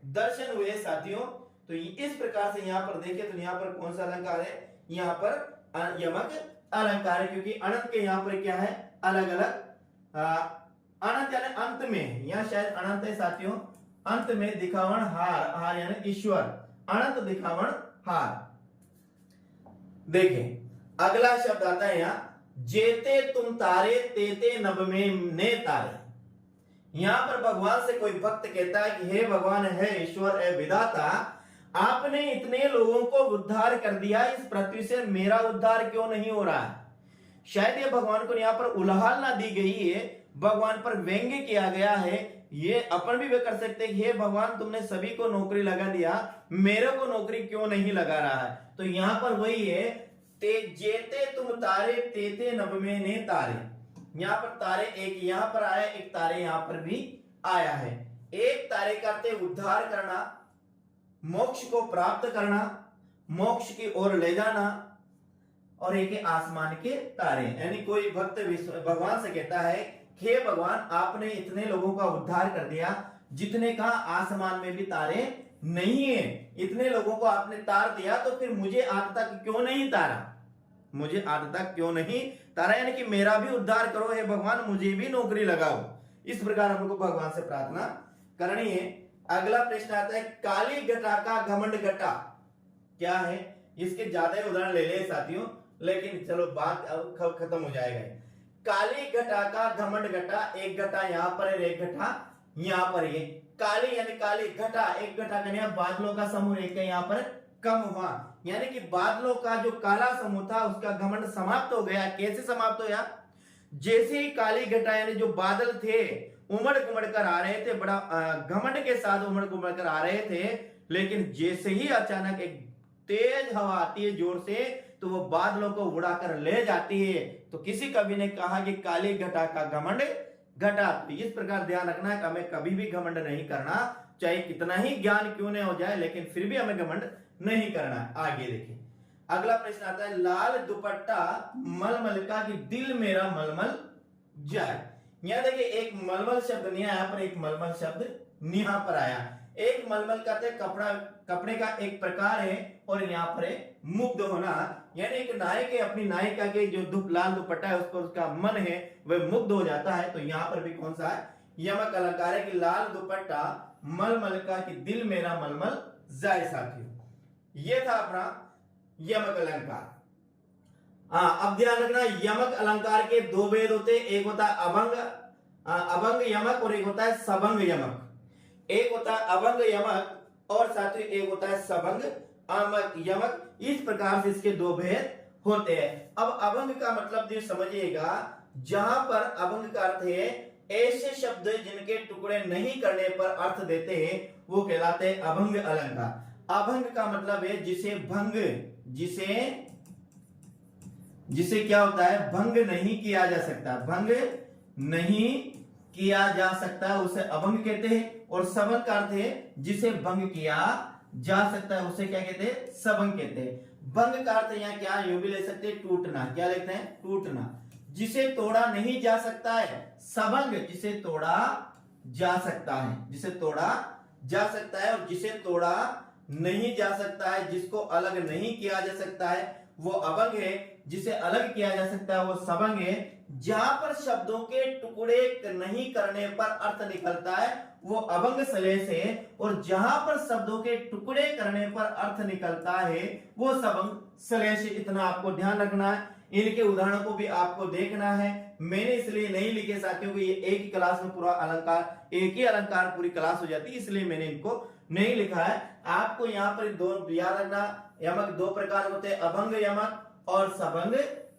दर्शन हुए साथियों। तो इस प्रकार से यहाँ पर देखें तो यहाँ पर कौन सा अलंकार है, यहाँ पर यमक अलंकार है, क्योंकि अनंत के यहाँ पर क्या है, अलग अलग अनंत यानी अंत में, यहाँ शायद अनंत है साथियों, अंत में दिखावन हार, हार यानी ईश्वर, अनंत दिखावन हार। देखें अगला शब्द आता है यहाँ, जेते तुम तारे तेते नभ में ने तारे। यहां पर भगवान से कोई भक्त कहता है कि हे भगवान, है ईश्वर, है विधाता, आपने इतने लोगों को उद्धार कर दिया, इस पृथ्वी से मेरा उद्धार क्यों नहीं हो रहा है। शायद ये भगवान को यहाँ पर उलाहना दी गई है, भगवान पर व्यंग्य किया गया है। ये अपन भी वे कर सकते हैं, हे भगवान तुमने सभी को नौकरी लगा दिया, मेरे को नौकरी क्यों नहीं लगा रहा है। तो यहाँ पर वही है, ते जेते तुम तारे तेते नभ में ने तारे। यहाँ पर तारे एक यहाँ पर आया, एक तारे यहाँ पर भी आया है। एक तारे करते उद्धार करना, मोक्ष को प्राप्त करना, मोक्ष की ओर ले जाना, और एक आसमान के तारे। यानी कोई भक्त भगवान से कहता है, हे भगवान आपने इतने लोगों का उद्धार कर दिया, जितने का आसमान में भी तारे नहीं है, इतने लोगों को आपने तार दिया, तो फिर मुझे आज तक क्यों नहीं तारा, मुझे आज तक क्यों नहीं तारा, यानी कि मेरा भी उद्धार करो हे भगवान, मुझे भी नौकरी लगाओ। इस प्रकार हम लोग को भगवान से प्रार्थना करनी है। अगला प्रश्न आता है, काली घटा का घमंड घटा क्या है। इसके ज्यादा उदाहरण ले ले साथियों, लेकिन चलो बात अब खत्म हो जाएगा। काली घटा का घमंड घटा, एक घटा यहाँ पर है, एक घटा यहाँ पर है। काली यानी काली, घटा एक घटा का बादलों का समूह, एक यहाँ पर कम हुआ, यानी कि बादलों का जो काला समूह था उसका घमंड समाप्त हो गया। कैसे समाप्त हो गया, जैसे ही काली घटा यानी जो बादल थे उमड़ घुमड़ कर आ रहे थे, बड़ा घमंड के साथ उमड़ घुमड़ कर आ रहे थे, लेकिन जैसे ही अचानक एक तेज हवा आती है जोर से, तो वो बादलों को उड़ाकर ले जाती है। तो किसी कवि ने कहा कि काली घटा का घमंड घटा। तो इस प्रकार ध्यान रखना है कि हमें कभी भी घमंड नहीं करना, चाहे कितना ही ज्ञान क्यों न हो जाए, लेकिन फिर भी हमें घमंड नहीं करना है। आगे देखिए अगला प्रश्न आता है, लाल दुपट्टा मलमल का कि दिल मेरा मलमल जाए। यहां देखिए एक मलमल शब्द नहीं आया, पर एक मलमल शब्द यहाँ पर आया। एक मलमल कहते कपड़ा, कपड़े का एक प्रकार है, और यहाँ पर मुग्ध होना, यानी एक नायक है अपनी नायिका के जो लाल दुपट्टा है उस पर उसका मन है, वह मुग्ध हो जाता है। तो यहाँ पर भी कौन सा है, यमक अलंकार है कि लाल दुपट्टा मलमल का कि दिल मेरा मलमल जाए। साथियों ये था अपना यमक अलंकार। अब ध्यान रखना, यमक अलंकार के 2 भेद होते हैं, एक होता है अभंग यमक, और एक होता है सबंग यमक। एक होता है अभंग यमक और साथियों एक होता है सबंग यमक। इस प्रकार से इसके 2 भेद होते हैं। अब अभंग का मतलब जो समझिएगा जहां पर अभंग का अर्थ है ऐसे शब्द जिनके टुकड़े नहीं करने पर अर्थ देते हैं वो कहलाते हैं अभंग अलंकार। अभंग का मतलब है जिसे भंग, जिसे क्या होता है, भंग नहीं किया जा सकता, भंग नहीं किया जा सकता उसे अभंग कहते हैं। और सबंग का अर्थ है जिसे भंग किया जा सकता है उसे क्या कहते हैं, सबंग कहते हैं। भंग का अर्थ यहाँ क्या यूं भी ले सकते हैं, टूटना। क्या लिखते हैं, टूटना। जिसे तोड़ा नहीं जा सकता है सबंग, जिसे तोड़ा जा सकता है, जिसे तोड़ा जा सकता है। और जिसे तोड़ा नहीं जा सकता है, जिसको अलग नहीं किया जा सकता है वो अभंग है, जिसे अलग किया जा सकता है वो सबंग है। जहां पर शब्दों के टुकड़े नहीं करने पर अर्थ निकलता है वो अभंग श्लेष है। और जहां पर शब्दों के टुकड़े करने पर अर्थ निकलता है वो सबंग श्लेष। इतना आपको ध्यान रखना है। इनके उदाहरणों को भी आपको देखना है। मैंने इसलिए नहीं लिखे साथियों कि ये एक ही क्लास में पूरा अलंकार, एक ही अलंकार पूरी क्लास हो जाती है, इसलिए मैंने इनको नहीं लिखा है। आपको यहाँ पर दो याद रखना, यमक दो प्रकार होते हैं, अभंग यमक और सबंग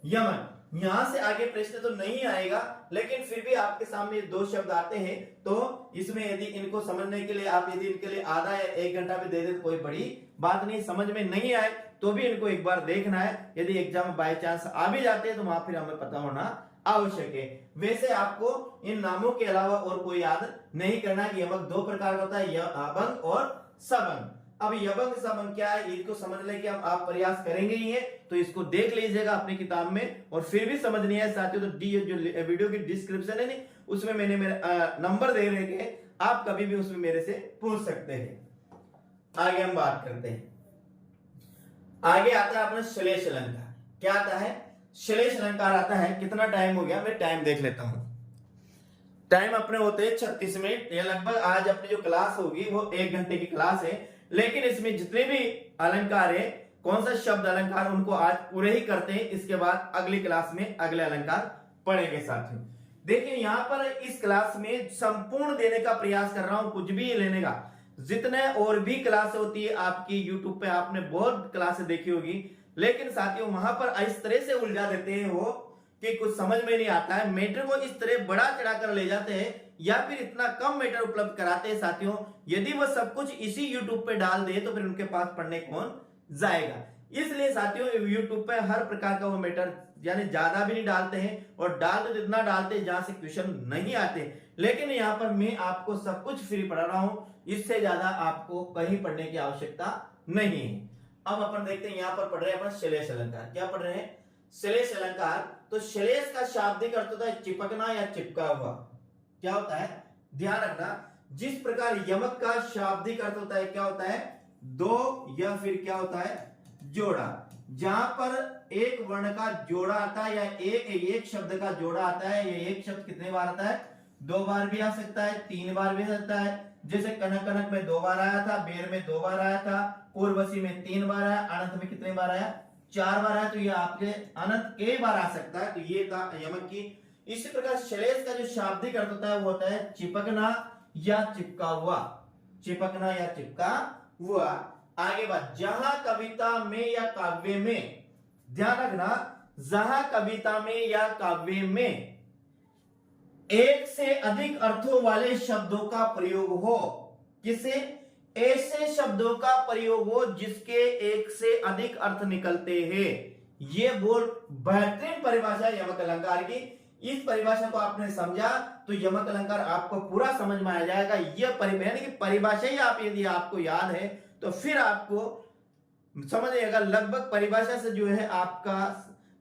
यमक। यहां से आगे प्रश्न तो नहीं आएगा, लेकिन फिर भी आपके सामने दो शब्द आते हैं तो इसमें यदि इनको समझने के लिए आप यदि इनके लिए आधा या 1 घंटा भी दे दे तो कोई बड़ी बात नहीं। समझ में नहीं आए तो भी इनको एक बार देखना है। यदि एग्जाम में बाय चांस आ भी जाते हैं तो वहां फिर हमें पता होना आवश्यक है। वैसे आपको इन नामों के अलावा और कोई याद नहीं करना कि यमक दो प्रकार का होता है, अभंग और सबंग। अब यमक सबंग क्या है इसको समझने के आप प्रयास करेंगे ही है, तो इसको देख लीजिएगा अपनी किताब में। और फिर भी समझ नहीं है साथियों तो जो वीडियो की डिस्क्रिप्शन है नहीं उसमें मैंने मेरा नंबर दे रखे, आप कभी भी उसमें मेरे से पूछ सकते हैं। आगे हम बात करते हैं। आगे आता है अपना श्लेष अलंकार। क्या आता है, श्लेष अलंकार आता है। कितना टाइम हो गया, मैं टाइम देख लेता हूं। टाइम अपने होते हैं 36 मिनट। ये लगभग आज अपनी जो क्लास होगी वो 1 घंटे की क्लास है, लेकिन इसमें जितने भी अलंकार है, कौन सा शब्द अलंकार, उनको आज पूरे ही करते हैं। इसके बाद अगली क्लास में अगले अलंकार पढ़ेंगे साथियों। देखिए यहाँ पर इस क्लास में संपूर्ण देने का प्रयास कर रहा हूं, कुछ भी लेने का। जितने और भी क्लास होती है आपकी यूट्यूब पे, आपने बहुत क्लासेस देखी होगी, लेकिन साथियों वहां पर इस तरह से उलझा देते हैं वो कि कुछ समझ में नहीं आता है। मैटर को इस तरह बड़ा चढ़ाकर ले जाते हैं या फिर इतना कम मैटर उपलब्ध कराते हैं साथियों। यदि वो सब कुछ इसी यूट्यूब पे डाल दे तो फिर उनके पास पढ़ने कौन जाएगा। इसलिए साथियों यूट्यूब पे हर प्रकार का वो मैटर यानी ज्यादा भी नहीं डालते हैं, और डाल तो जितना डालते हैं जहां से क्वेश्चन नहीं आते। लेकिन यहाँ पर मैं आपको सब कुछ फ्री पढ़ा रहा हूं, इससे ज्यादा आपको कहीं पढ़ने की आवश्यकता नहीं है। अब अपन देखते हैं, यहाँ पर पढ़ रहे हैं अपन श्लेष अलंकार। क्या पढ़ रहे हैं, श्लेष अलंकार। तो श्लेष का शाब्दिक अर्थ होता है चिपकना या चिपका हुआ। क्या होता है, ध्यान रखना, जिस प्रकार यमक का शाब्दिक अर्थ होता है क्या होता है, दो या फिर क्या होता है, जोड़ा। जहां पर एक वर्ण का जोड़ा आता है या एक शब्द का जोड़ा आता है, ये एक शब्द कितने बार आता है, 2 बार भी आ सकता है, 3 बार भी आ सकता है। जैसे कनक कनक में 2 बार आया था, बेर में 2 बार आया था, उर्वशी में 3 बार आया, अनंत में कितने बार आया, 4 बार आया। तो ये आपके अनंत कई बार आ सकता है। तो ये था यमक की। इसी प्रकार श्लेष का जो शाब्दिक अर्थ होता है वो होता है चिपकना या चिपका हुआ, चिपकना या चिपका हुआ। आगे बात, जहां कविता में या काव्य में, ध्यान रखना, जहां कविता में या काव्य में एक से अधिक अर्थों वाले शब्दों का प्रयोग हो, किसे, ऐसे शब्दों का प्रयोग हो जिसके एक से अधिक अर्थ निकलते हैं। ये बोल बेहतरीन परिभाषा है यमक अलंकार की। इस परिभाषा को आपने समझा तो यमक अलंकार आपको पूरा समझ में आ जाएगा। यह परिभाषा ही आप यदि आपको याद है तो फिर आपको समझिएगा लगभग परिभाषा से जो है आपका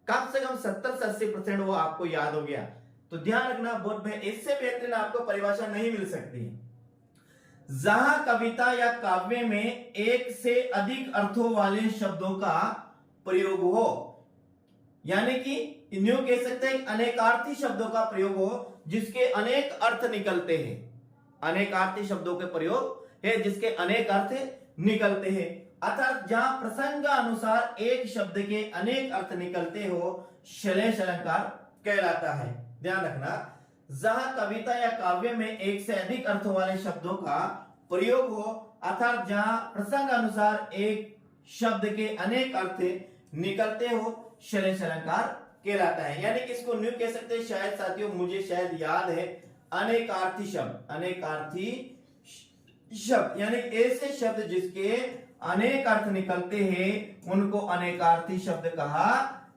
कम से कम 70 से 80% वो आपको याद हो गया। तो ध्यान रखना, बहुत इससे बेहतरीन आपको परिभाषा नहीं मिल सकती। जहां कविता या काव्य में एक से अधिक अर्थों वाले शब्दों का प्रयोग हो, यानी कि न्यू कह सकते हैं अनेकार्थी शब्दों का प्रयोग हो जिसके अनेक अर्थ निकलते हैं। अनेकार्थी शब्दों के प्रयोग है जिसके अनेक अर्थ निकलते हैं, अर्थात जहां प्रसंग अनुसार एक शब्द के अनेक अर्थ निकलते हो, श्लेष अलंकार कहलाता है। ध्यान रखना, जहां कविता या काव्य में एक से अधिक अर्थों वाले शब्दों का प्रयोग हो, अर्थात जहां प्रसंग अनुसार एक शब्द के अनेक अर्थ निकलते हो, श्लेष अलंकार कहलाता है। यानी कि इसको न्यू कह सकते हैं, शायद साथियों मुझे शायद याद है, अनेकार्थी शब्द। अनेकार्थी शब्द यानी ऐसे शब्द जिसके अनेक अर्थ निकलते हैं उनको अनेकार्थी शब्द कहा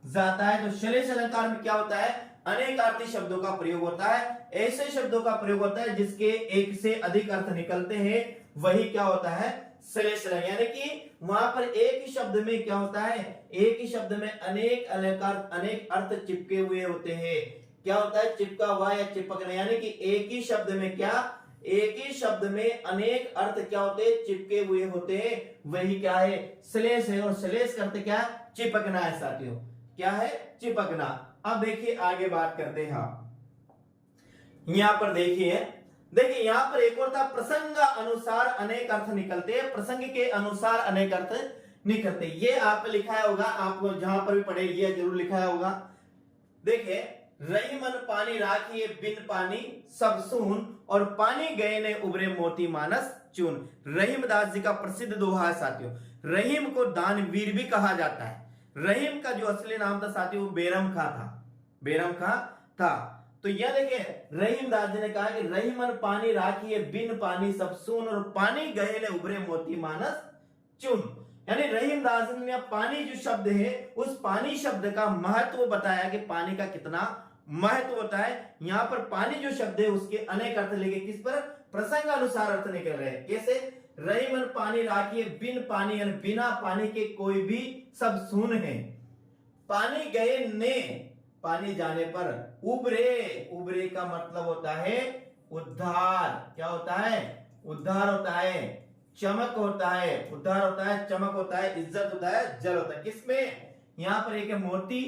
जाता है। तो श्लेष अलंकार में क्या होता है, अनेकार्थी शब्दों का प्रयोग होता है, ऐसे शब्दों का प्रयोग होता है जिसके एक से अधिक अर्थ निकलते हैं, वही क्या होता है, श्लेष अलंकार। यानी कि वहां पर एक ही शब्द में क्या होता है, एक ही शब्द में अनेक अलंकार, अनेक अर्थ चिपके हुए होते हैं। क्या होता है, चिपका हुआ या चिपकना, यानी कि एक ही शब्द में क्या, एक ही शब्द में अनेक अर्थ क्या होते हैं, चिपके हुए होते हैं, वही क्या है, श्लेष है। और श्लेष करते क्या, चिपकना है साथियों, क्या है, चिपकना। अब देखिए आगे बात करते हैं यहां पर देखिए यहां पर एक और था, प्रसंग अनुसार अनेक अर्थ निकलते हैं, प्रसंग के अनुसार अनेक अर्थ निकलते। ये आप लिखा होगा, आपको जहां पर भी पढ़े ये जरूर लिखा होगा। देखिए, रही मन पानी राखिए बिन पानी सब सून, और पानी गए ने उबरे मोती मानस चून। रहीमदास जी का प्रसिद्ध दोहा है साथियों। रहीम को दानवीर भी कहा जाता है। रहीम का जो असली नाम था साथियों वो बेरम खां था, बेरम खां था। तो यह देखिए रहीमदास जी ने कहा कि रही मन पानी राखिए बिन पानी सब सून, और पानी गए ने उबरे मोती मानस चून। यानी रहीमदास जी ने पानी जो शब्द है उस पानी शब्द का महत्व बताया कि पानी का कितना महत्व होता है। यहां पर पानी जो शब्द है उसके अनेक अर्थ लेके किस पर, प्रसंग अनुसार अर्थ निकल रहे हैं। कैसे, रही मन पानी राखिए बिन पानी, यानी बिना पानी के कोई भी सब सून है। पानी गए ने, पानी जाने पर, उबरे, उबरे का मतलब होता है उद्धार। क्या होता है, उद्धार होता है, चमक होता है, उद्धार होता है, चमक होता है, इज्जत होता है, जल होता है। किसमें, यहां पर एक है मोती,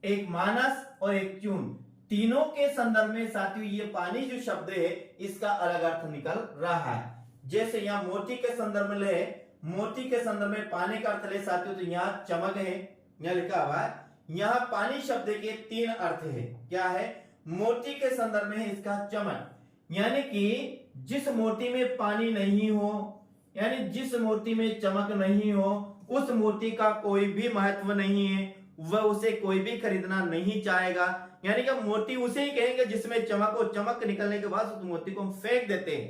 एक मानस और एक चून। तीनों के संदर्भ में साथियों ये पानी जो शब्द है इसका अलग अर्थ निकल रहा है। जैसे यहाँ मोती के संदर्भ में ले, मोती के संदर्भ में पानी का अर्थ ले साथियों, तो यहाँ चमक है, यहाँ लिखा हुआ है। यहाँ पानी शब्द के तीन अर्थ है। क्या है, मोती के संदर्भ में है इसका चमक, यानी कि जिस मोती में पानी नहीं हो, यानी जिस मोती में चमक नहीं हो, उस मोती का कोई भी महत्व नहीं है, वह उसे कोई भी खरीदना नहीं चाहेगा। यानी कि मोती उसे ही कहेंगे जिसमें चमक हो, चमक निकलने के बाद उस मोती को हम फेंक देते हैं,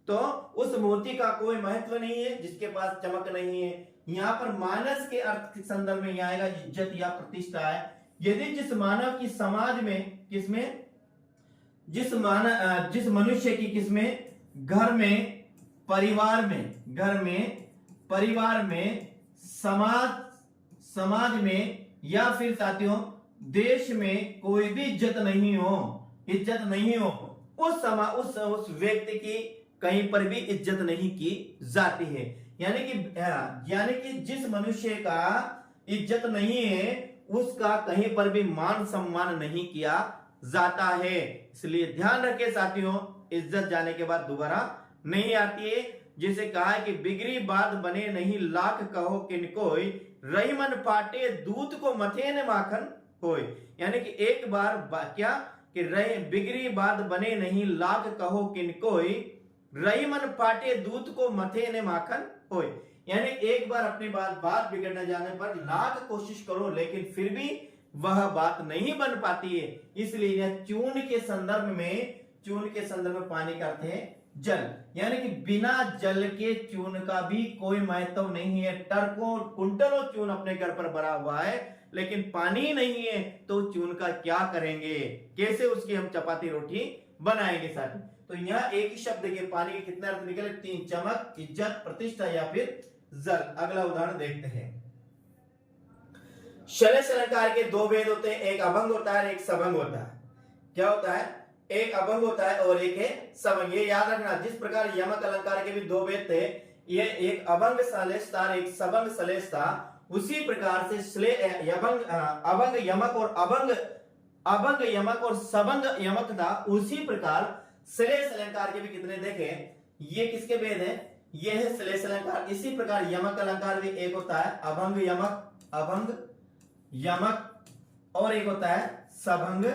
तो उस मोती का कोई महत्व नहीं है जिसके पास चमक नहीं है। यहाँ पर मानस के अर्थ के संदर्भ में यहाँ आएगा इज्जत या प्रतिष्ठा है। यदि जिस मानव की समाज में, किसमें, जिस मनुष्य की किसमें, घर में, परिवार में, घर में, परिवार में, समाज में, या फिर साथियों देश में कोई भी इज्जत नहीं हो, इज्जत नहीं हो, उस व्यक्ति की कहीं पर भी इज्जत नहीं की जाती है। यानी कि जिस मनुष्य का इज्जत नहीं है उसका कहीं पर भी मान सम्मान नहीं किया जाता है। इसलिए ध्यान रखें साथियों, इज्जत जाने के बाद दोबारा नहीं आती है। जिसे कहा है कि बिगड़ी बात बने नहीं लाख कहो किन कोई, रही मन पाटे दूध को मथे न माखन होय। यानी कि एक बार क्या कि बिगड़ी बात बने नहीं लाख कहो किन कोई, रही मन पाटे दूध को मथे ने माखन होय। यानी एक बार अपनी बात बिगड़ने जाने पर लाख कोशिश करो लेकिन फिर भी वह बात नहीं बन पाती है। इसलिए चून के संदर्भ में पानी का अर्थ है जल, यानी कि बिना जल के चून का भी कोई महत्व नहीं है। टरकों कुंटलों चून अपने घर पर भरा हुआ है लेकिन पानी नहीं है तो चून का क्या करेंगे, कैसे उसकी हम चपाती रोटी बनाएंगे साथी। तो यहाँ एक ही शब्द के पानी के कितने अर्थ निकले, तीन, चमक, इज्जत, प्रतिष्ठा या फिर जल। अगला उदाहरण देखते हैं। श्लेष अलंकार के दो भेद होते हैं, एक अभंग होता है और एक सबंग होता है। क्या होता है, एक अभंग होता है और एक है सबंग। ये याद रखना, जिस प्रकार यमक अलंकार के भी दो भेद थे, ये एक अभंग श्लेष था, एक सबंग श्लेष था, उसी प्रकार से अभंग यमक और अभंग यमक और सबंग यमक था। उसी प्रकार श्लेष अलंकार के भी कितने देखे, ये किसके भेद है, ये है श्लेष अलंकार। इसी प्रकार यमक अलंकार भी एक होता है अभंग यमक और एक होता है सबंग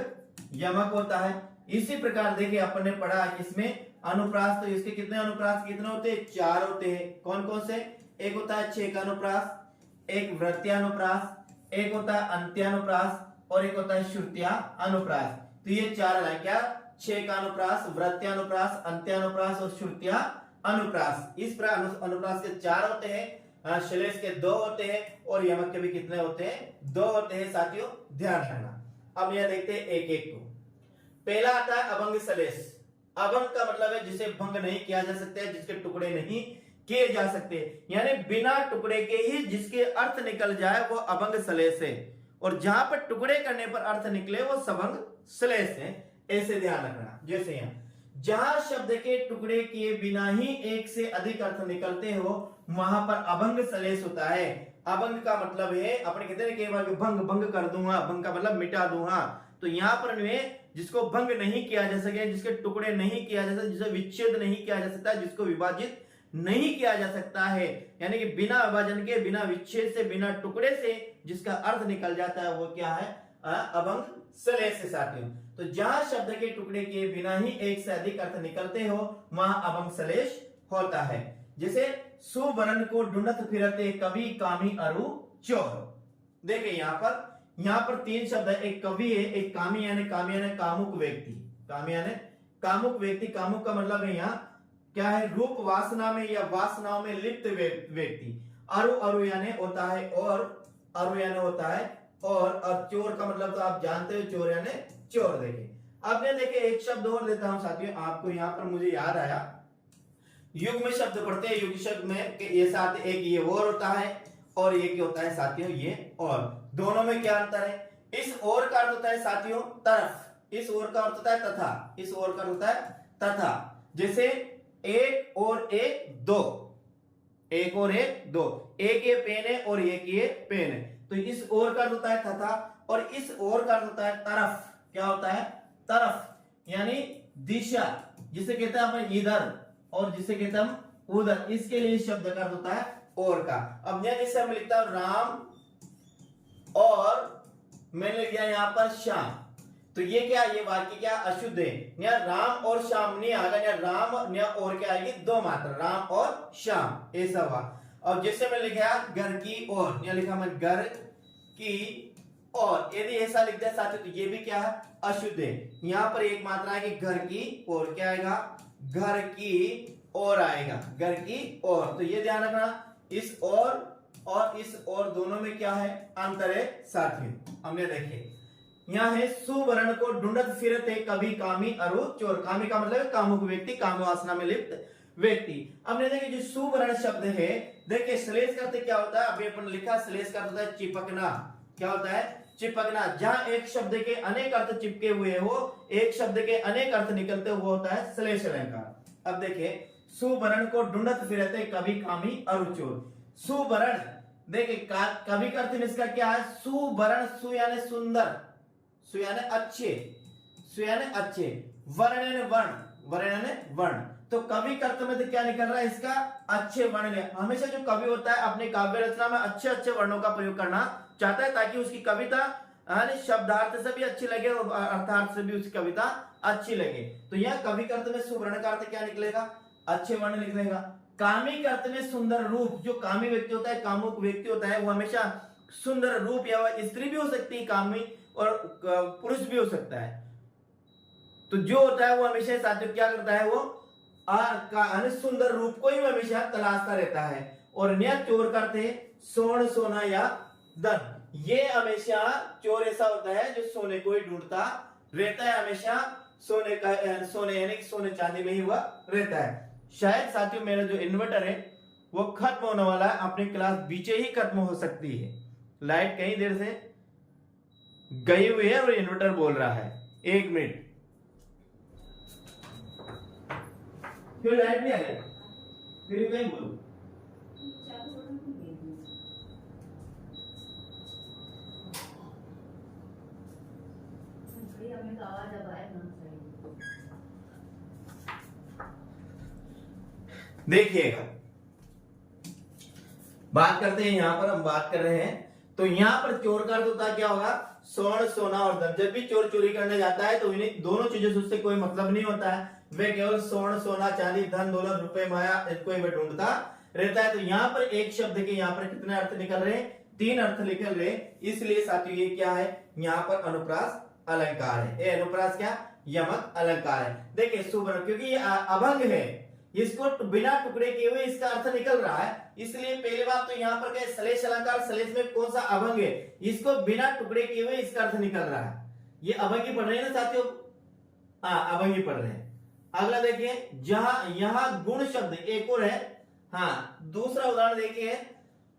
यमक होता है। इसी प्रकार देखिए अपन ने पढ़ा इसमें अनुप्रास, तो इसके कितने अनुप्रास कितने होते हैं, चार होते हैं। कौन कौन से, एक होता है छेकानुप्रास, एक वृत्त्यानुप्रास, एक होता है अंत्यानुप्रास और एक होता है श्रुतिया अनुप्रास। तो ये चार है क्या, छह का अनुप्रास, वृत्त्यानुप्रास, अंत्यानुप्रास और श्रुतिया अनुप्रास। इस प्रकार अनुप्रास के चार होते हैं, श्लेष के दो होते हैं और यमक के भी कितने होते हैं, दो होते हैं साथियों, ध्यान रखना। अब यह देखते हैं एक एक को। पहला आता है अभंग श्लेष। अभंग का मतलब है जिसे भंग नहीं किया जा सकता है, जिसके टुकड़े नहीं किए जा सकते, यानी बिना टुकड़े के ही जिसके अर्थ निकल जाए वो अभंग श्लेष है, और जहां पर टुकड़े करने पर अर्थ निकले वो सभंग श्लेष है। ऐसे ध्यान रखना, जैसे यहाँ जहां शब्द के टुकड़े किए बिना ही एक से अधिक अर्थ निकलते हो वहां पर अभंग श्लेष होता है। अभंग का मतलब है अपने कहते हैं कि भंग भंग कर दूंगा, भंग का मतलब मिटा दूंगा। तो यहाँ पर जिसको भंग नहीं किया जा सके, जिसके टुकड़े नहीं किया जा सकता, जिसे विच्छेद नहीं किया जा सकता, जिसको विभाजित नहीं किया जा सकता है, यानी कि बिना विभाजन के, बिना विच्छेद से, बिना टुकड़े से जिसका अर्थ निकल जाता है वो क्या है, अभंग श्लेष है साथियों। तो जहां शब्द के टुकड़े के बिना ही एक से अधिक अर्थ निकलते हो वहां अभंग श्लेष होता है। जैसे सुवर्ण को ढूंढत फिरते कवि कामी अरु चोर। देखिए यहाँ पर तीन शब्द है, एक कवि है, एक कामी यानी कामुक व्यक्ति, कामी यानी कामुक व्यक्ति। कामुक का मतलब है यहाँ क्या है, रूप वासना में या वासनाओं में लिप्त व्यक्ति। अरु यानी होता है और, अरु यानी होता है और चोर का मतलब तो आप जानते हो, चोर यानी चोर। देखे अब ने देखे एक शब्द और देता हूं साथियों आपको, यहाँ पर मुझे याद आया, युग में शब्द पढ़ते हैं, युग शब्द में ये साथ एक ये और होता है और एक ही होता है साथियों ये और। दोनों में क्या अंतर है, इस और का अर्थ होता है साथियों तरफ, इस और का अर्थ होता है तथा, इस और का अर्थ होता है तथा। जैसे एक और एक दो, एक और एक दो, एक ये पेन है और एक ये पेन है, तो इस और का अर्थ होता है तथा, और इस और का अर्थ होता है तरफ। क्या होता है, तरफ, यानी दिशा, जिसे कहते हैं अपन इधर और जिसे कहते हैं हम उधर, इसके लिए शब्द का अर्थ होता है और का। अब यह जैसे हम लिखता हूं राम और मैंने लिख दिया यहां पर श्याम, तो ये क्या, ये वाक्य क्या अशुद्ध है, यहाँ राम और श्याम नहीं आएगा, यहाँ राम यहाँ और क्या आएगी, दो मात्रा, राम और श्याम, ऐसा हुआ। और जैसे मैं लिखा घर की और, यहाँ लिखा मैं घर की और, यदि ऐसा लिख दिया साथियों तो ये भी क्या है, अशुद्ध है। यहाँ पर एक मात्रा है कि घर की और, क्या आएगा, घर की और आएगा, घर की और। तो ये ध्यान रखना, इस और इस और दोनों में क्या है, अंतर है साथियों। हमने देखे यहाँ है सुवर्ण को ढूंढत फिरते कभी कामी अरु चोर। कामी का मतलब कामुक व्यक्ति, काम वासना में लिप्त व्यक्ति। हमने देखे जो सुवर्ण शब्द है, देखिए श्लेष का अर्थ क्या होता है, अभी अपन लिखा श्लेष का अर्थ होता है चिपकना। क्या होता है, चिपकना। जहां एक शब्द के अनेक अर्थ चिपके हुए हो, एक शब्द के अनेक अर्थ निकलते हुए होता है श्लेष अलंकार। अब देखिए सुवर्ण को ढूंढत फिरते कभी कामी अरु चोर। सुवर्ण, देखिए कवि का अर्थ इसका क्या है, सुवर्ण, सु यानी सुंदर, सु यानी अच्छे, सु यानी अच्छे, वर्ण यानी वर्ण, वर्ण यानी वर्ण। तो कवि का अर्थ में तो क्या निकल रहा है इसका, अच्छे वर्ण। हमेशा जो कवि होता है अपने काव्य रचना में अच्छे अच्छे वर्णों का प्रयोग करना चाहता है, ताकि उसकी कविता शब्दार्थ से भी अच्छी लगे और अर्थार्थ से भी उसकी कविता अच्छी लगे। तो यह कवि का अर्थ में सुवर्ण का अर्थ क्या निकलेगा, अच्छे वर्ण निकलेगा। कामी का अर्थ में सुंदर रूप। जो कामी व्यक्ति होता है, कामुक व्यक्ति होता है, वो हमेशा सुंदर रूप, या वह स्त्री भी हो सकती है कामी और पुरुष भी हो सकता है। तो जो होता है वो हमेशा साथियों क्या करता है, वो सुंदर रूप को ही हमेशा तलाशता रहता है। और न्याय चोर करते स्वर्ण, सोना या धन। ये हमेशा चोर ऐसा होता है जो सोने को ही ढूंढता रहता है, हमेशा सोने का, सोने यानी सोने चांदी में ही वह रहता है। शायद साथियों मेरा जो इन्वर्टर है वो खत्म होने वाला है, अपनी क्लास बीचे ही खत्म हो सकती है। लाइट कई देर से गई हुई है और इन्वर्टर बोल रहा है 1 मिनट, क्यों लाइट नहीं आ गई, फिर कहीं बोलूं। देखिएगा, बात करते हैं, यहां पर हम बात कर रहे हैं। तो यहां पर चोर का अर्थ होता क्या होगा, स्वर्ण, सोना और धन। जब भी चोर चोरी करने जाता है तो इन्हीं दोनों चीजों से उससे कोई मतलब नहीं होता है, वे केवल स्वर्ण, सोना, चांदी, धन, दौलत, रुपए, माया, इसको ही ढूंढता रहता है। तो यहाँ पर एक शब्द के यहाँ पर कितने अर्थ निकल रहे हैं, तीन अर्थ निकल रहे, इसलिए साथियों ये क्या है, यहाँ पर अनुप्रास अलंकार है। ये अनुप्रास क्या, यमक अलंकार है। देखिए शुभ, क्योंकि ये अभंग है, इसको बिना टुकड़े किए हुए इसका अर्थ निकल रहा है, इसलिए पहली बात तो यहाँ पर क्या, श्लेष अलंकार, श्लेष में कौन सा अभंग है, इसको बिना टुकड़े किए हुए इसका अर्थ निकल रहा है। ये अभंगी पढ़ रहे हैं ना साथियों, हाँ अभंगी पढ़ रहे हैं। अगला देखिए, जहां यहां गुण शब्द एक और है, हाँ दूसरा उदाहरण देखिए,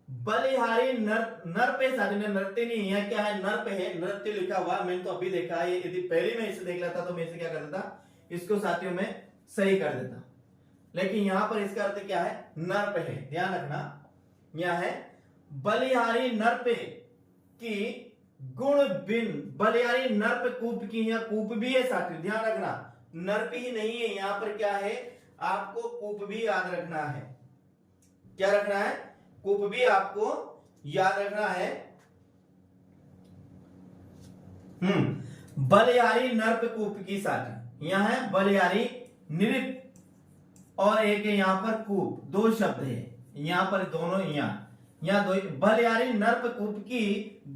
बलिहारी नर पे, साथियों ने नृत्य नहीं है, क्या है नर पे है, नृत्य लिखा हुआ, मैंने तो अभी देखा है, यदि पहले मैं इसे देख लेता तो मैं इसे क्या कर देता, इसको साथियों में सही कर देता, लेकिन यहां पर इसका अर्थ क्या है, नर पे है, ध्यान रखना, यह है बलिहारी नर पे की गुण बिन, बलिहारी नर पे कूप की, यहाँ कूप भी है साथियों, ध्यान रखना, नर्प ही नहीं है, यहां पर क्या है, आपको कूप भी याद रखना है, क्या रखना है, कूप भी आपको याद रखना है। बलिहारी नर्प कूप की साथी, यहां है बलिहारी नृप और एक है यहां पर कूप, दो शब्द है यहां पर, दोनों यहां दो, बलिहारी नर्प कूप की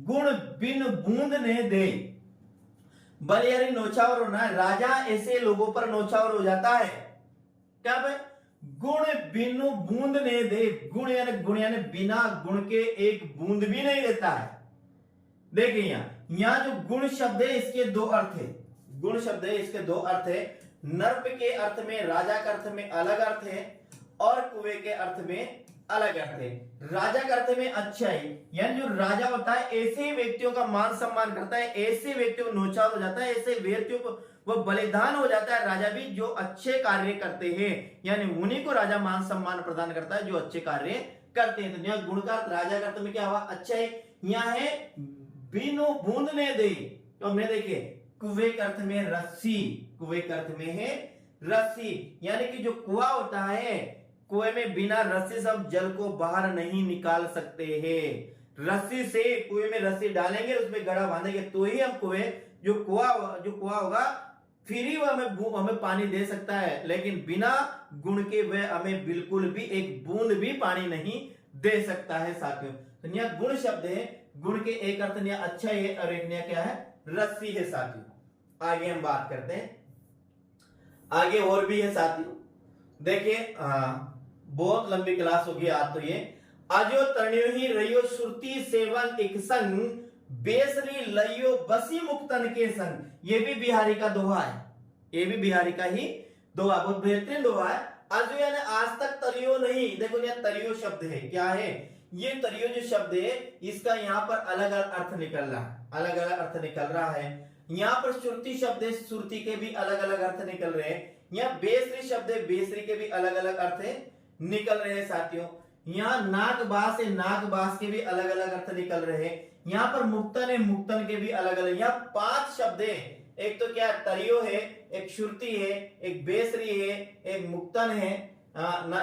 गुण बिन बूंद ने दे, बलिहारी नौछावर होना है, राजा ऐसे लोगों पर नौछावर हो जाता है, क्या भाई, गुण बिनु बूंद ने दे, गुण यानी बिना गुण के एक बूंद भी नहीं देता है। देखिए यहाँ जो गुण शब्द है इसके दो अर्थ है, गुण शब्द है इसके दो अर्थ है, नर्प के अर्थ में, राजा के अर्थ में अलग अर्थ है, और कुएं के अर्थ में अलग अर्थ है। राजा के अर्थ में अच्छाई, यानी जो राजा होता है ऐसे व्यक्तियों का मान सम्मान करता है, ऐसे व्यक्तियों को नौछावर हो जाता है, ऐसे व्यक्तियों को वो बलिदान हो जाता है, राजा भी जो अच्छे कार्य करते हैं, यानी उन्हीं को राजा मान सम्मान प्रदान करता है जो अच्छे कार्य करते हैं। तो यहाँ गुण का राजा का अर्थ में क्या हुआ, अच्छा है, यहाँ है बिनु बूंद ने दे, तो हमने देखे कुएं के अर्थ में रस्सी, कुएं के अर्थ में है रस्सी, यानी कि जो कुआं होता है, कुएं में बिना रस्सी से हम जल को बाहर नहीं निकाल सकते हैं, रस्सी से कुएं में रस्सी डालेंगे, उसमें गड़ा बांधेंगे तो ही हम कुएं, जो कुआं होगा फिर ही वह हमें पानी दे सकता है, लेकिन बिना गुण के वह हमें बिल्कुल भी एक बूंद भी पानी नहीं दे सकता है साथियों। तो यहाँ गुण शब्द है, गुण के एक अर्थ नया अच्छा है और एक नया क्या है, रस्सी है साथियों। आगे हम बात करते हैं, आगे और भी है साथियों, देखिए बहुत लंबी क्लास होगी आज तो ये, आजो तरणियो ही रहियो श्रुति सेवन एक संग, बेसरी लइयो बसी मुक्तन के संग, ये भी बिहारी का दोहा है, ये भी बिहारी का ही दोहा, बहुत बेहतरीन दोहा है। आजो यानी आज तक तरियो नहीं, देखो यहाँ तरियो शब्द है, क्या है ये तरियो जो शब्द है, इसका यहाँ पर अलग अलग अर्थ निकल रहा है, अलग अलग अर्थ निकल रहा है। यहाँ पर श्रुति शब्द है, श्रुति के भी अलग अलग अर्थ निकल रहे हैं। यहाँ बेसरी शब्द है, बेसरी के भी अलग अलग अर्थ निकल रहे हैं साथियों। यहाँ नागबास है, नागबास के भी अलग अलग अर्थ निकल रहे हैं। यहाँ पर मुक्तन है, मुक्तन के भी अलग अलग, यहाँ 5 शब्द है, एक तो क्या तरियो है, एक श्रुति है, एक बेसरी है, एक मुक्तन है,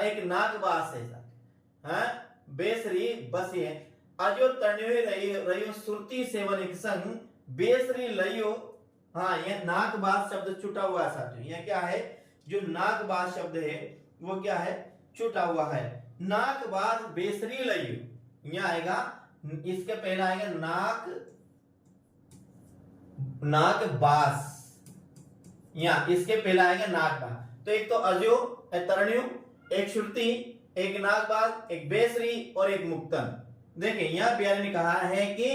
एक नागबास है, बेसरी बस है। अजो तरणियो रहियो श्रुति सेवन एक संग, बेसरी लइयो, हाँ ये नागबास शब्द छुटा हुआ है साथियों। यह क्या है, जो नागबास शब्द है वो क्या है, छुटा हुआ है। नागबास बेसरी लइयो, यह आएगा, इसके पहला आएगा नागबास, यहां इसके पहला आएगा नागबास। तो एक तो अजो तरणियो, एक श्रुति, एक नागबास, एक बेसरी और एक मुक्तन। देखिए यहां प्यारे ने कहा है कि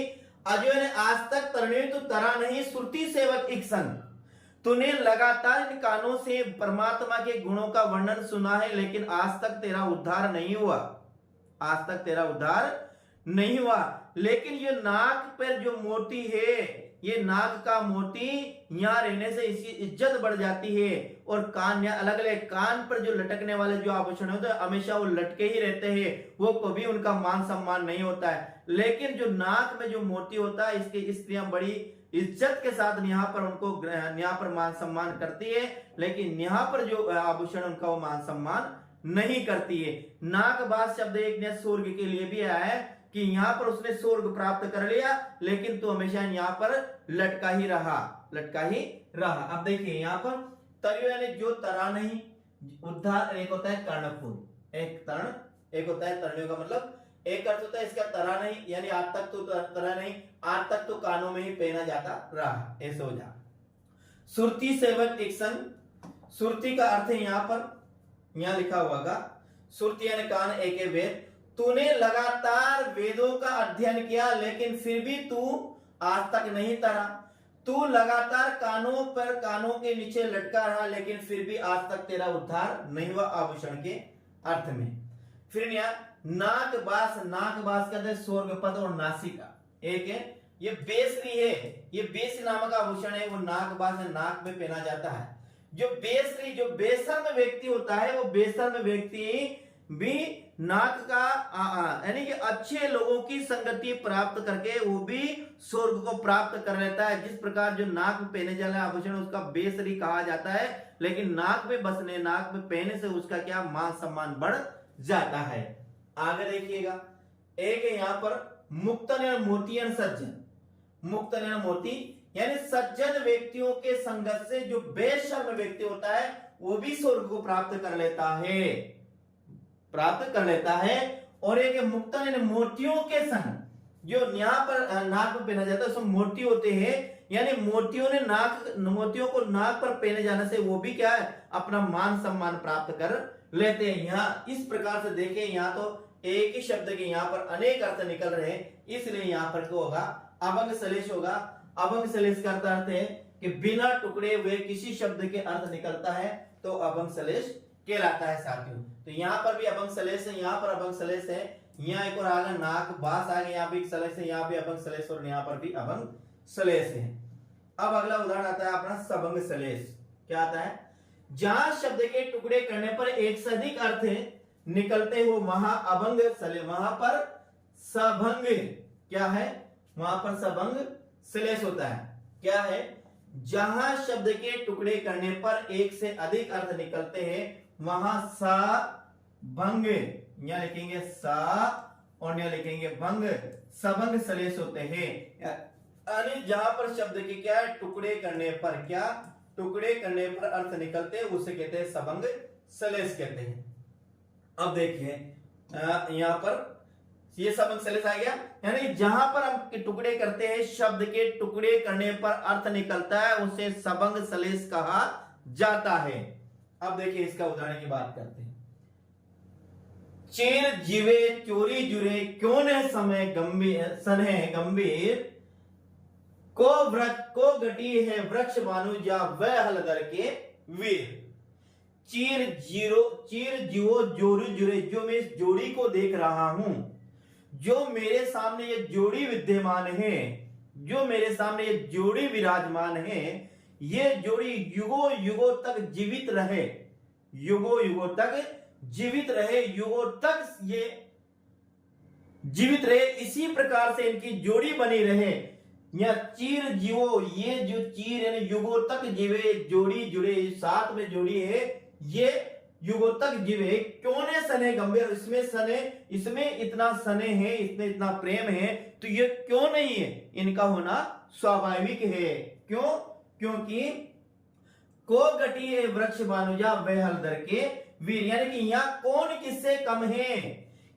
अजो ने आज तक तरणियो तो तरा नहीं, श्रुति सेवक एक संग, तूने लगातार इन कानों से परमात्मा के गुणों का वर्णन सुना है, लेकिन आज तक तेरा उद्धार नहीं हुआ, आज तक तेरा उद्धार नहीं हुआ। लेकिन ये नाक पर जो मोती है, ये नाक का मोती यहाँ रहने से इसकी इज्जत बढ़ जाती है, और कान या अलग अलग कान पर जो लटकने वाले जो आभूषण होते हैं हमेशा वो लटके ही रहते हैं, वो कभी उनका मान सम्मान नहीं होता है। लेकिन जो नाक में जो मोती होता है, इसकी स्त्रियां बड़ी इज्जत के साथ यहाँ पर उनको यहाँ पर मान सम्मान करती है, लेकिन यहाँ पर जो आभूषण उनका वो मान सम्मान नहीं करती है। नागबास शब्द एक ने स्वर्ग के लिए भी आया है कि यहाँ पर उसने स्वर्ग प्राप्त कर लिया, लेकिन तू हमेशा यहाँ पर लटका ही रहा, लटका ही रहा। अब देखिए यहाँ पर तरियो यानी जो तरा नहीं, उद्धार एक होता है कर्णफूल, एक तरण, एक होता है तरणियों का मतलब एक अर्थ होता है इसका तरा नहीं, यानी आज तक तो तरा नहीं, आज तक तो कानों में ही पहना जाता रहा, ऐसे हो जा। सुरती सेवक एक्शन, सुरती का अर्थ है यहाँ पर, यहाँ लिखा हुआ का सुरती यानी कान एक वेद। तूने लगातार वेदों का अध्ययन किया लेकिन फिर भी तू आज तक नहीं तरा। तू लगातार कानों के नीचे लटका रहा लेकिन फिर भी आज तक तेरा उद्धार नहीं हुआ, आभूषण के अर्थ में। फिर यहाँ नाक बास, नाक बास कहते हैं स्वर्गपद और नासिका, एक है ये बेसरी है, ये बेस नामक आभूषण है, वो नाक बास है, नाक में पहना जाता है। जो बेसरी, जो बेशर्म व्यक्ति होता है, वो बेशर्म व्यक्ति भी नाक का यानी कि अच्छे लोगों की संगति प्राप्त करके वो भी स्वर्ग को प्राप्त कर लेता है। जिस प्रकार जो नाक में पहने जाने आभूषण उसका बेसरी कहा जाता है, लेकिन नाक में बसने, नाक में पहने से उसका क्या मान सम्मान बढ़ जाता है। आगे देखिएगा, एक है यहाँ पर मुक्तन मोतियन सज्जन, मुक्तन मोती यानी सज्जन व्यक्तियों के संगत से जो बेशर्म व्यक्ति होता है वो भी स्वर्ग को प्राप्त कर लेता है, प्राप्त कर लेता है। और एक मुक्तन यानी मोतियों के संग, जो यहाँ पर नाक में पहना जाता है उसमें मोती होते हैं, यानी मोतियों को नाक पर पहने जाने से वो भी क्या है अपना मान सम्मान प्राप्त कर लेते हैं। यहाँ इस प्रकार से देखें, यहाँ तो एक ही शब्द के यहाँ पर अनेक अर्थ निकल रहे हैं, इसलिए यहाँ पर क्या होगा अभंग सलेश होगा। अभंग सलेश का अर्थ है कि बिना टुकड़े हुए किसी शब्द के अर्थ निकलता है तो अभंग सलेश कहलाता है साथियों। तो यहाँ पर भी अभंग सलेश है, यहाँ पर अभंग सलेश है, यहाँ एक और आ गया नाक बास आ गया, यहाँ भी सलेश है, यहाँ भी अभंग सलेश और यहाँ पर भी अभंग सलेश है। अब अगला उदाहरण आता है अपना सबंग सलेश। क्या आता है, जहां शब्द के टुकड़े करने पर एक से अधिक अर्थ निकलते हो वहां अभंग सलेश, वहां पर सबंग क्या है, वहां पर सबंग सलेश होता है। क्या है, जहां शब्द के टुकड़े करने पर एक से अधिक अर्थ निकलते हैं वहां सा भंग, यहां लिखेंगे सा और यहां लिखेंगे भंग, सबंग सलेश होते हैं। यानी जहां पर शब्द के क्या है टुकड़े करने पर, क्या टुकड़े करने पर अर्थ निकलते हैं उसे कहते हैं सबंग सलेश कहते हैं। अब देखिए यहां पर ये सबंग सलेश आ गया, यानी जहां पर हम टुकड़े करते हैं शब्द के टुकड़े करने पर अर्थ निकलता है उसे सबंग सलेश कहा जाता है। अब देखिए इसका उदाहरण की बात करते हैं। चेर जीवे चोरी जुरे क्यों न समय गंभीर सने गंभीर, को घटी है वृक्ष भानु जा वह हलदर के वीर। चीर जीवो जोरी जुरे, जो मैं इस जोड़ी को देख रहा हूं, जो मेरे सामने ये जोड़ी विद्यमान है, जो मेरे सामने ये जोड़ी विराजमान है, ये जोड़ी युगों युगों तक जीवित रहे, युगों युगों तक जीवित रहे, युगों तक ये जीवित रहे, इसी प्रकार से इनकी जोड़ी बनी रहे। या चीर जीवो, ये जो चीर यानी युगों तक जीवे, जोड़ी जुड़े साथ में जोड़ी है, ये युगों तक जीवे। क्यों ने सने गंभीर, इसमें सने, इसमें इतना सने है, इसमें इतना प्रेम है, तो ये क्यों नहीं है, इनका होना स्वाभाविक है। क्यों, क्योंकि को घटी है वृक्ष भानुजा वह हलदर के वीर, यानी कि यहाँ कौन किससे कम है,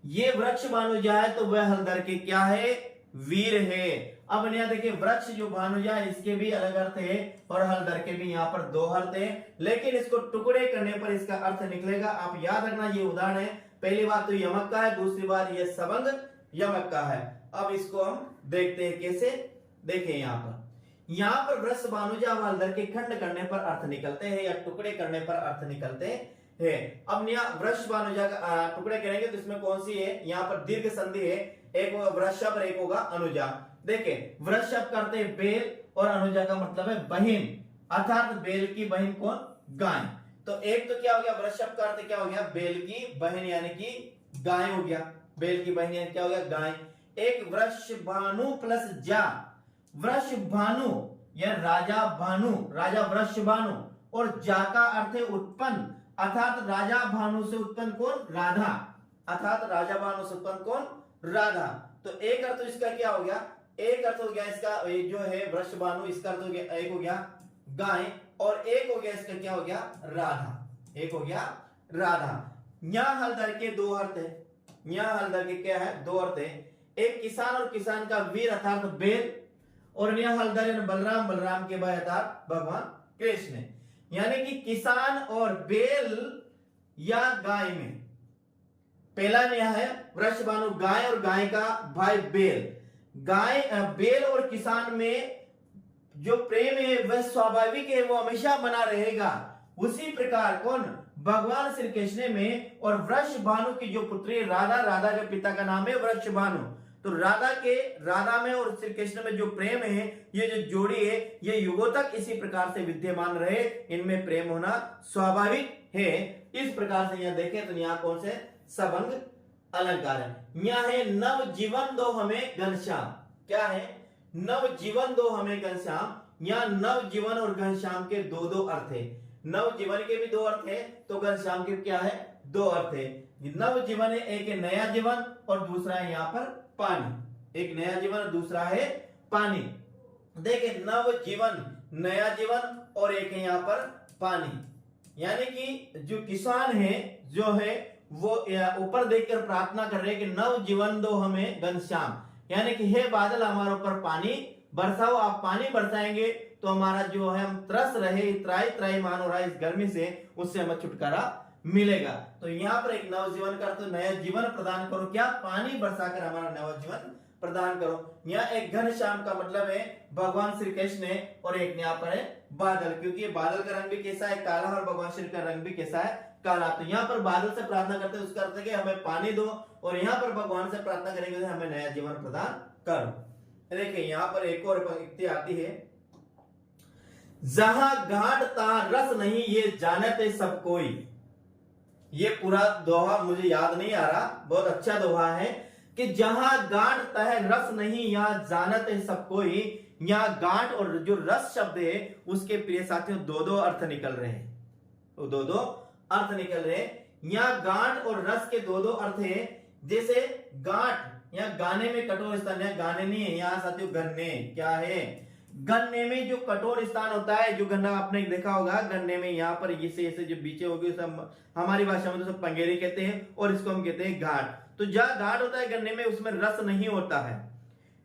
ये वृक्ष भानुजा है तो वह हलदर के क्या है, वीर है। अब यहाँ देखिए वृक्ष जो भानुजा है इसके भी अलग अर्थ है और हलदर के भी यहाँ पर दो अर्थ है, लेकिन इसको टुकड़े करने पर इसका अर्थ निकलेगा। आप याद रखना ये उदाहरण है, पहली बार तो यमक का है, दूसरी बार ये सबंग यमक का है। अब इसको हम देखते हैं कैसे। देखिए यहाँ पर वृक्ष भानुजा व हलदर के खंड करने पर अर्थ निकलते हैं या टुकड़े करने पर अर्थ निकलते हैं। अब यहाँ वृक्ष भानुजा का टुकड़े करेंगे तो इसमें कौन सी है, यहाँ पर दीर्घ संधि है, एक होगा वृषभ और एक होगा अनुजा। देखिए वृषभ करते हैं बेल और अनुजा का मतलब है बहन, अर्थात बेल की बहन कौन, गाय। तो एक तो क्या हो गया, वृषभ का अर्थ क्या हो गया, बेल की बहन यानी कि गाय हो गया, बेल की बहन यानी क्या हो गया, गाय। एक वृषभानु प्लस जा, वृषभानु या राजा भानु, राजा वृषभानु, और जा का अर्थ है उत्पन्न, अर्थात राजा भानु से उत्पन्न कौन, राधा, अर्थात राजा भानु से उत्पन्न कौन, राधा। तो एक अर्थ इसका क्या हो गया, एक अर्थ हो गया इसका जो है वृषभानु, इसका अर्थ हो गया, एक हो गया गाय और एक हो गया इसका क्या हो गया, राधा, एक हो गया राधा। यहां हलदर के दो अर्थ है, यहाँ हलदर के क्या है, दो अर्थ है। एक किसान और किसान का वीर अर्थात बैल, और यहाँ हलदर यानी बलराम, बलराम के भाई अर्थात भगवान कृष्ण। यानी कि किसान और बैल या गाय में, पहला यह है वृषभानु गाय और गाय का भाई बैल। गाय बैल और किसान में जो प्रेम है वह स्वाभाविक है, वो हमेशा बना रहेगा। उसी प्रकार कौन, भगवान श्री कृष्ण में और वृषभानु की जो पुत्री राधा, राधा के पिता का नाम है वृषभानु, तो राधा में और श्री कृष्ण में जो प्रेम है, ये जो जोड़ी है, ये युगों तक इसी प्रकार से विद्यमान रहे, इनमें प्रेम होना स्वाभाविक है। इस प्रकार से यहां देखें तो यहाँ कौन से सबंग अलंकार है। यहाँ है नव जीवन दो हमें घनश्याम, क्या है, नव जीवन दो हमें घनश्याम। यहाँ नव जीवन और घनश्याम के दो दो अर्थ है। नव जीवन के भी दो अर्थ है, तो घनश्याम के क्या है, दो अर्थ है। नव जीवन है, एक है नया जीवन और दूसरा है यहाँ पर पानी। एक नया जीवन और दूसरा है पानी। देखिए नव जीवन, नया जीवन और एक है यहाँ पर पानी। यानी कि जो किसान है जो है वो ऊपर देखकर प्रार्थना कर रहे हैं कि नव जीवन दो हमें घनश्याम, यानी कि हे बादल हमारे ऊपर पानी बरसाओ। आप पानी बरसाएंगे तो हमारा जो है हम त्रस रहे, त्राई त्राई मान हो रहा है इस गर्मी से, उससे हमें छुटकारा मिलेगा। तो यहाँ पर एक नवजीवन कर, तो नया जीवन प्रदान करो, क्या, पानी बरसाकर हमारा नया जीवन प्रदान करो। यहाँ एक घनश्याम का मतलब है भगवान श्री कृष्ण है, और एक यहाँ पर है बादल, क्योंकि बादल का रंग भी कैसा है, काला, और भगवान श्री का रंग भी कैसा है, काला। तो यहाँ पर बादल से प्रार्थना करते हैं, उसका अर्थ है कि हमें पानी दो, और यहाँ पर भगवान से प्रार्थना करेंगे हमें नया जीवन प्रदान करो। देखिए यहाँ पर एक और पंक्ति आती है, जहां गांठ ता रस नहीं ये जानते सब कोई। ये पूरा दोहा मुझे याद नहीं आ रहा, बहुत अच्छा दोहा है कि जहां गांठ तह रस नहीं यहाँ जानते सब कोई। यहाँ गांठ और जो रस शब्द है उसके प्रिय साथियों दो दो अर्थ निकल रहे हैं, तो दो दो अर्थ निकल रहे हैं। यहाँ गांठ और रस के दो दो अर्थ है। जैसे गांठ, यहाँ गाने में कठोर स्थान, यहाँ गाने नहीं है, यहाँ साथियों गन्ने, क्या है, गन्ने में जो कठोर स्थान होता है, जो गन्ना आपने देखा होगा, गन्ने में यहाँ पर ऐसे जो बीचे होगी, सब हमारी भाषा में तो सब पंगेरी कहते हैं, और इसको हम कहते हैं घाट। तो जहां घाट होता है गन्ने में, उसमें रस नहीं होता है।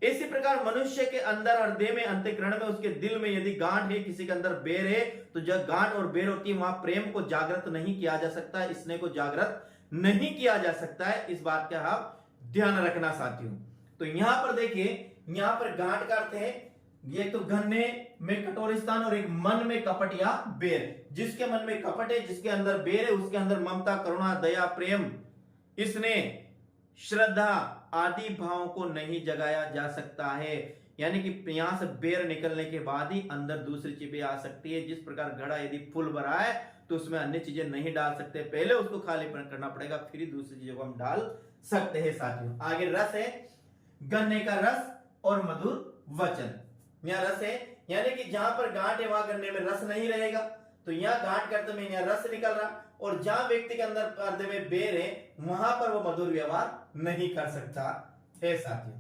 इसी प्रकार मनुष्य के अंदर हृदय में, अंतःकरण में, उसके दिल में यदि गांठ है, किसी के अंदर बेर है, तो जब गांठ और बेर होती है वहां प्रेम को जागृत नहीं किया जा सकता, स्नेह को जागृत नहीं किया जा सकता है। इस बात का आप ध्यान रखना साथियों। तो यहां पर देखिए, यहां पर गांठ का अर्थ है ये तो गन्ने में कठोर स्थान, और एक मन में कपट या बेर। जिसके मन में कपट है, जिसके अंदर बेर है, उसके अंदर ममता, करुणा, दया, प्रेम, इसने श्रद्धा आदि भावों को नहीं जगाया जा सकता है। यानी कि यहां से बेर निकलने के बाद ही अंदर दूसरी चीजें आ सकती है। जिस प्रकार घड़ा यदि फुल भरा है तो उसमें अन्य चीजें नहीं डाल सकते, पहले उसको खाली करना पड़ेगा, फिर ही दूसरी चीजों को हम डाल सकते हैं साथियों। आगे रस है, गन्ने का रस और मधुर वचन। यहाँ रस है, यानी कि जहां पर गांठ है वहां गन्ने में रस नहीं रहेगा, तो यहाँ गांठ के अर्थ में यहाँ रस निकल रहा, और जहां व्यक्ति के अंदर अर्थ में बेर है वहां पर वो मधुर व्यवहार नहीं कर सकता है साथियों।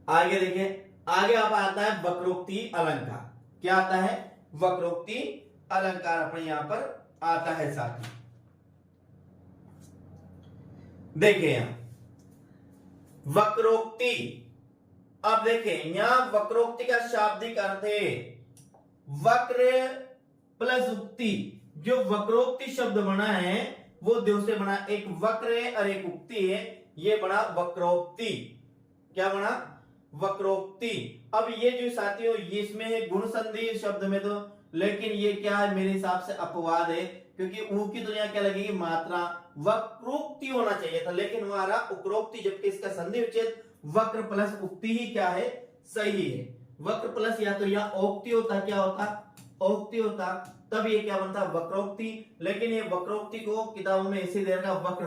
आगे देखिए, आगे आप आता है वक्रोक्ति अलंकार। क्या आता है, वक्रोक्ति अलंकार अपने यहां पर आता है साथियों। देखिए यहां वक्रोक्ति, अब देखें यहां वक्रोक्ति का शाब्दिक अर्थ है वक्र प्लस उक्ति। जो वक्रोक्ति शब्द बना है वो दो से बना, एक वक्र है और एक उक्ति है, ये बना वक्रोक्ति। क्या बना, वक्रोक्ति। अब ये जो साथियों इसमें है गुण संधि शब्द में, तो लेकिन ये क्या है मेरे हिसाब से अपवाद है, क्योंकि ऊ की तो यहाँ क्या लगेगी मात्रा, वक्रोक्ति होना चाहिए था, लेकिन हमारा उक्रोक्ति, जबकि इसका संधि विच्छेद वक्र प्लस उक्ति ही क्या है, सही है। वक्र प्लस या तो यहाँ औक्ति होता, क्या होता, औक्ति होता, तब ये क्या बनता, वक्रोक्ति। लेकिन ये वक्रोक्ति को किताबों में ऐसे दे रहा है वक्र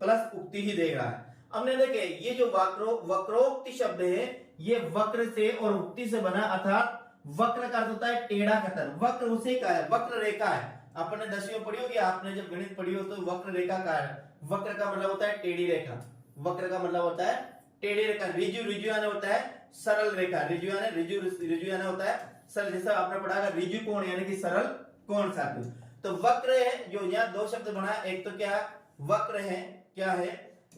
प्लस उक्ति ही दे रहा है। हमने देखे ये जो वक्रोक्ति शब्द है ये वक्र से और उक्ति से बना, अर्थात वक्र का अर्थ होता है टेढ़ा कतर, वक्र उसे का है, वक्र रेखा है। आपने 10वीं में पढ़ी होगी, आपने जब गणित पढ़ी हो तो वक्र रेखा का है, वक्र का मतलब होता है टेढ़ी रेखा, वक्र का मतलब होता है टेढ़ी रेखा। रिजु यानी होता है सरल रेखा, रिजु यानी होता है सरल, जैसा आपने पढ़ा रिजु कोण यानी कि सरल कोण साथियों। तो वक्र है जो यहाँ दो शब्द बना, एक तो क्या वक्र है, क्या है,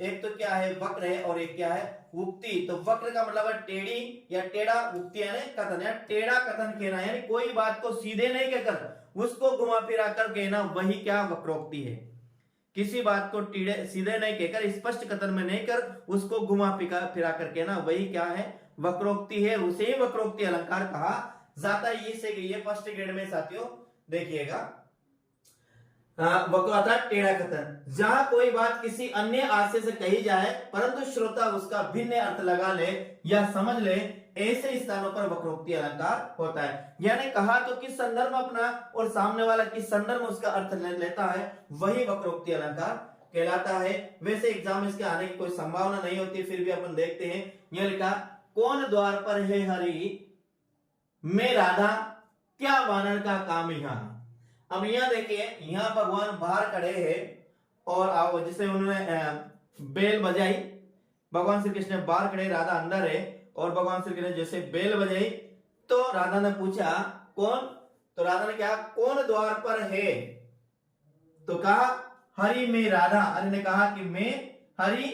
एक तो क्या है वक्र है और एक क्या है उक्ति। तो वक्र का मतलब है टेढ़ी या टेढ़ा, उक्ति यानी कथन या टेढ़ा कथन कहना, यानी कोई बात को सीधे नहीं कहकर उसको घुमा फिरा कर कहना, वही क्या वक्रोक्ति है। किसी बात को सीधे नहीं कहकर स्पष्ट कथन में नहीं कर उसको घुमा फिरा कर कहना, वही क्या है वक्रोक्ति है। उसे ही वक्रोक्ति अलंकार कहा जाता है। ये फर्स्ट ग्रेड में साथियों देखिएगा वक्र टेढ़ा कथन, जहां कोई बात किसी अन्य आशय से कही जाए परंतु श्रोता उसका भिन्न अर्थ लगा ले या समझ ले, ऐसे स्थानों पर वक्रोक्ति अलंकार होता है। यानी कहा तो किस संदर्भ अपना और सामने वाला किस संदर्भ में उसका अर्थ लेता है, वही वक्रोक्ति अलंकार कहलाता है। वैसे एग्जाम इसके आने की कोई संभावना नहीं होती, फिर भी अपन देखते हैं। यह लिखा कौन द्वार पर है हरि मैं राधा, क्या वानर का काम यहाँ। अब यहाँ देखिए, यहाँ भगवान बाहर खड़े हैं और आओ जिसे उन्होंने बेल बजाई, भगवान श्री कृष्ण बाहर खड़े, राधा अंदर है और भगवान श्री कृष्ण जैसे बेल बजाई तो राधा ने पूछा कौन, तो राधा ने कहा कौन द्वार पर है, तो कहा हरि में राधा। हरि ने कहा कि मैं हरि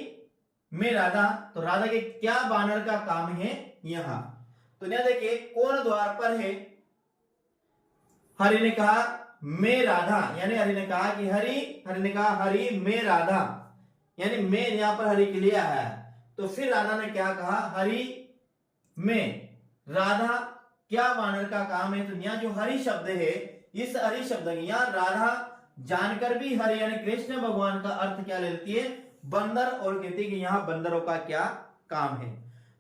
में राधा, तो राधा के क्या बानर का काम है यहाँ। तो यहाँ देखिए कौन द्वार पर है, हरि ने कहा मैं राधा, यानी हरि ने कहा कि हरि ने कहा हरि मैं राधा, यानी मैं यहां पर हरि के लिए आया है। तो फिर राधा ने क्या कहा हरि में राधा क्या वानर का काम है। तो यहाँ जो हरि शब्द है, इस हरि शब्द यहाँ राधा जानकर भी हरि यानी कृष्ण भगवान का अर्थ क्या ले लेती है बंदर, और कहती है कि यहाँ बंदरों का क्या काम है।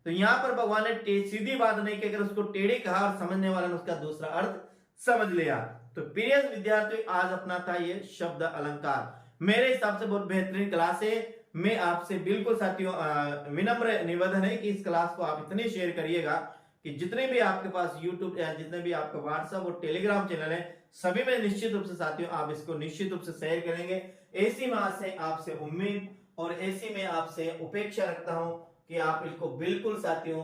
तो यहाँ पर भगवान ने सीधी बात नहीं कहकर उसको टेढ़े कहा और समझने वाला ने उसका दूसरा अर्थ समझ लिया। तो प्रिय विद्यार्थियों, आज अपना था ये शब्द अलंकार। मेरे हिसाब से बहुत बेहतरीन क्लास है। मैं आपसे बिल्कुल साथियों विनम्र निवेदन है कि इस क्लास को आप इतने शेयर करिएगा कि जितने भी आपके पास YouTube या जितने भी आपके व्हाट्सएप और टेलीग्राम चैनल है, सभी में निश्चित रूप से साथियों आप इसको निश्चित रूप से शेयर करेंगे। ऐसी में से आपसे उम्मीद और ऐसी में आपसे उपेक्षा रखता हूं कि आप इसको बिल्कुल साथियों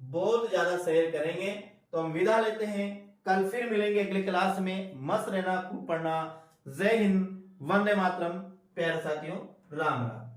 बहुत ज्यादा शेयर करेंगे। तो हम विदा लेते हैं, कल फिर मिलेंगे अगली क्लास में। मस्त रहना, खूब पढ़ना। जय हिंद, वंदे मातरम। प्यारे साथियों, राम राम।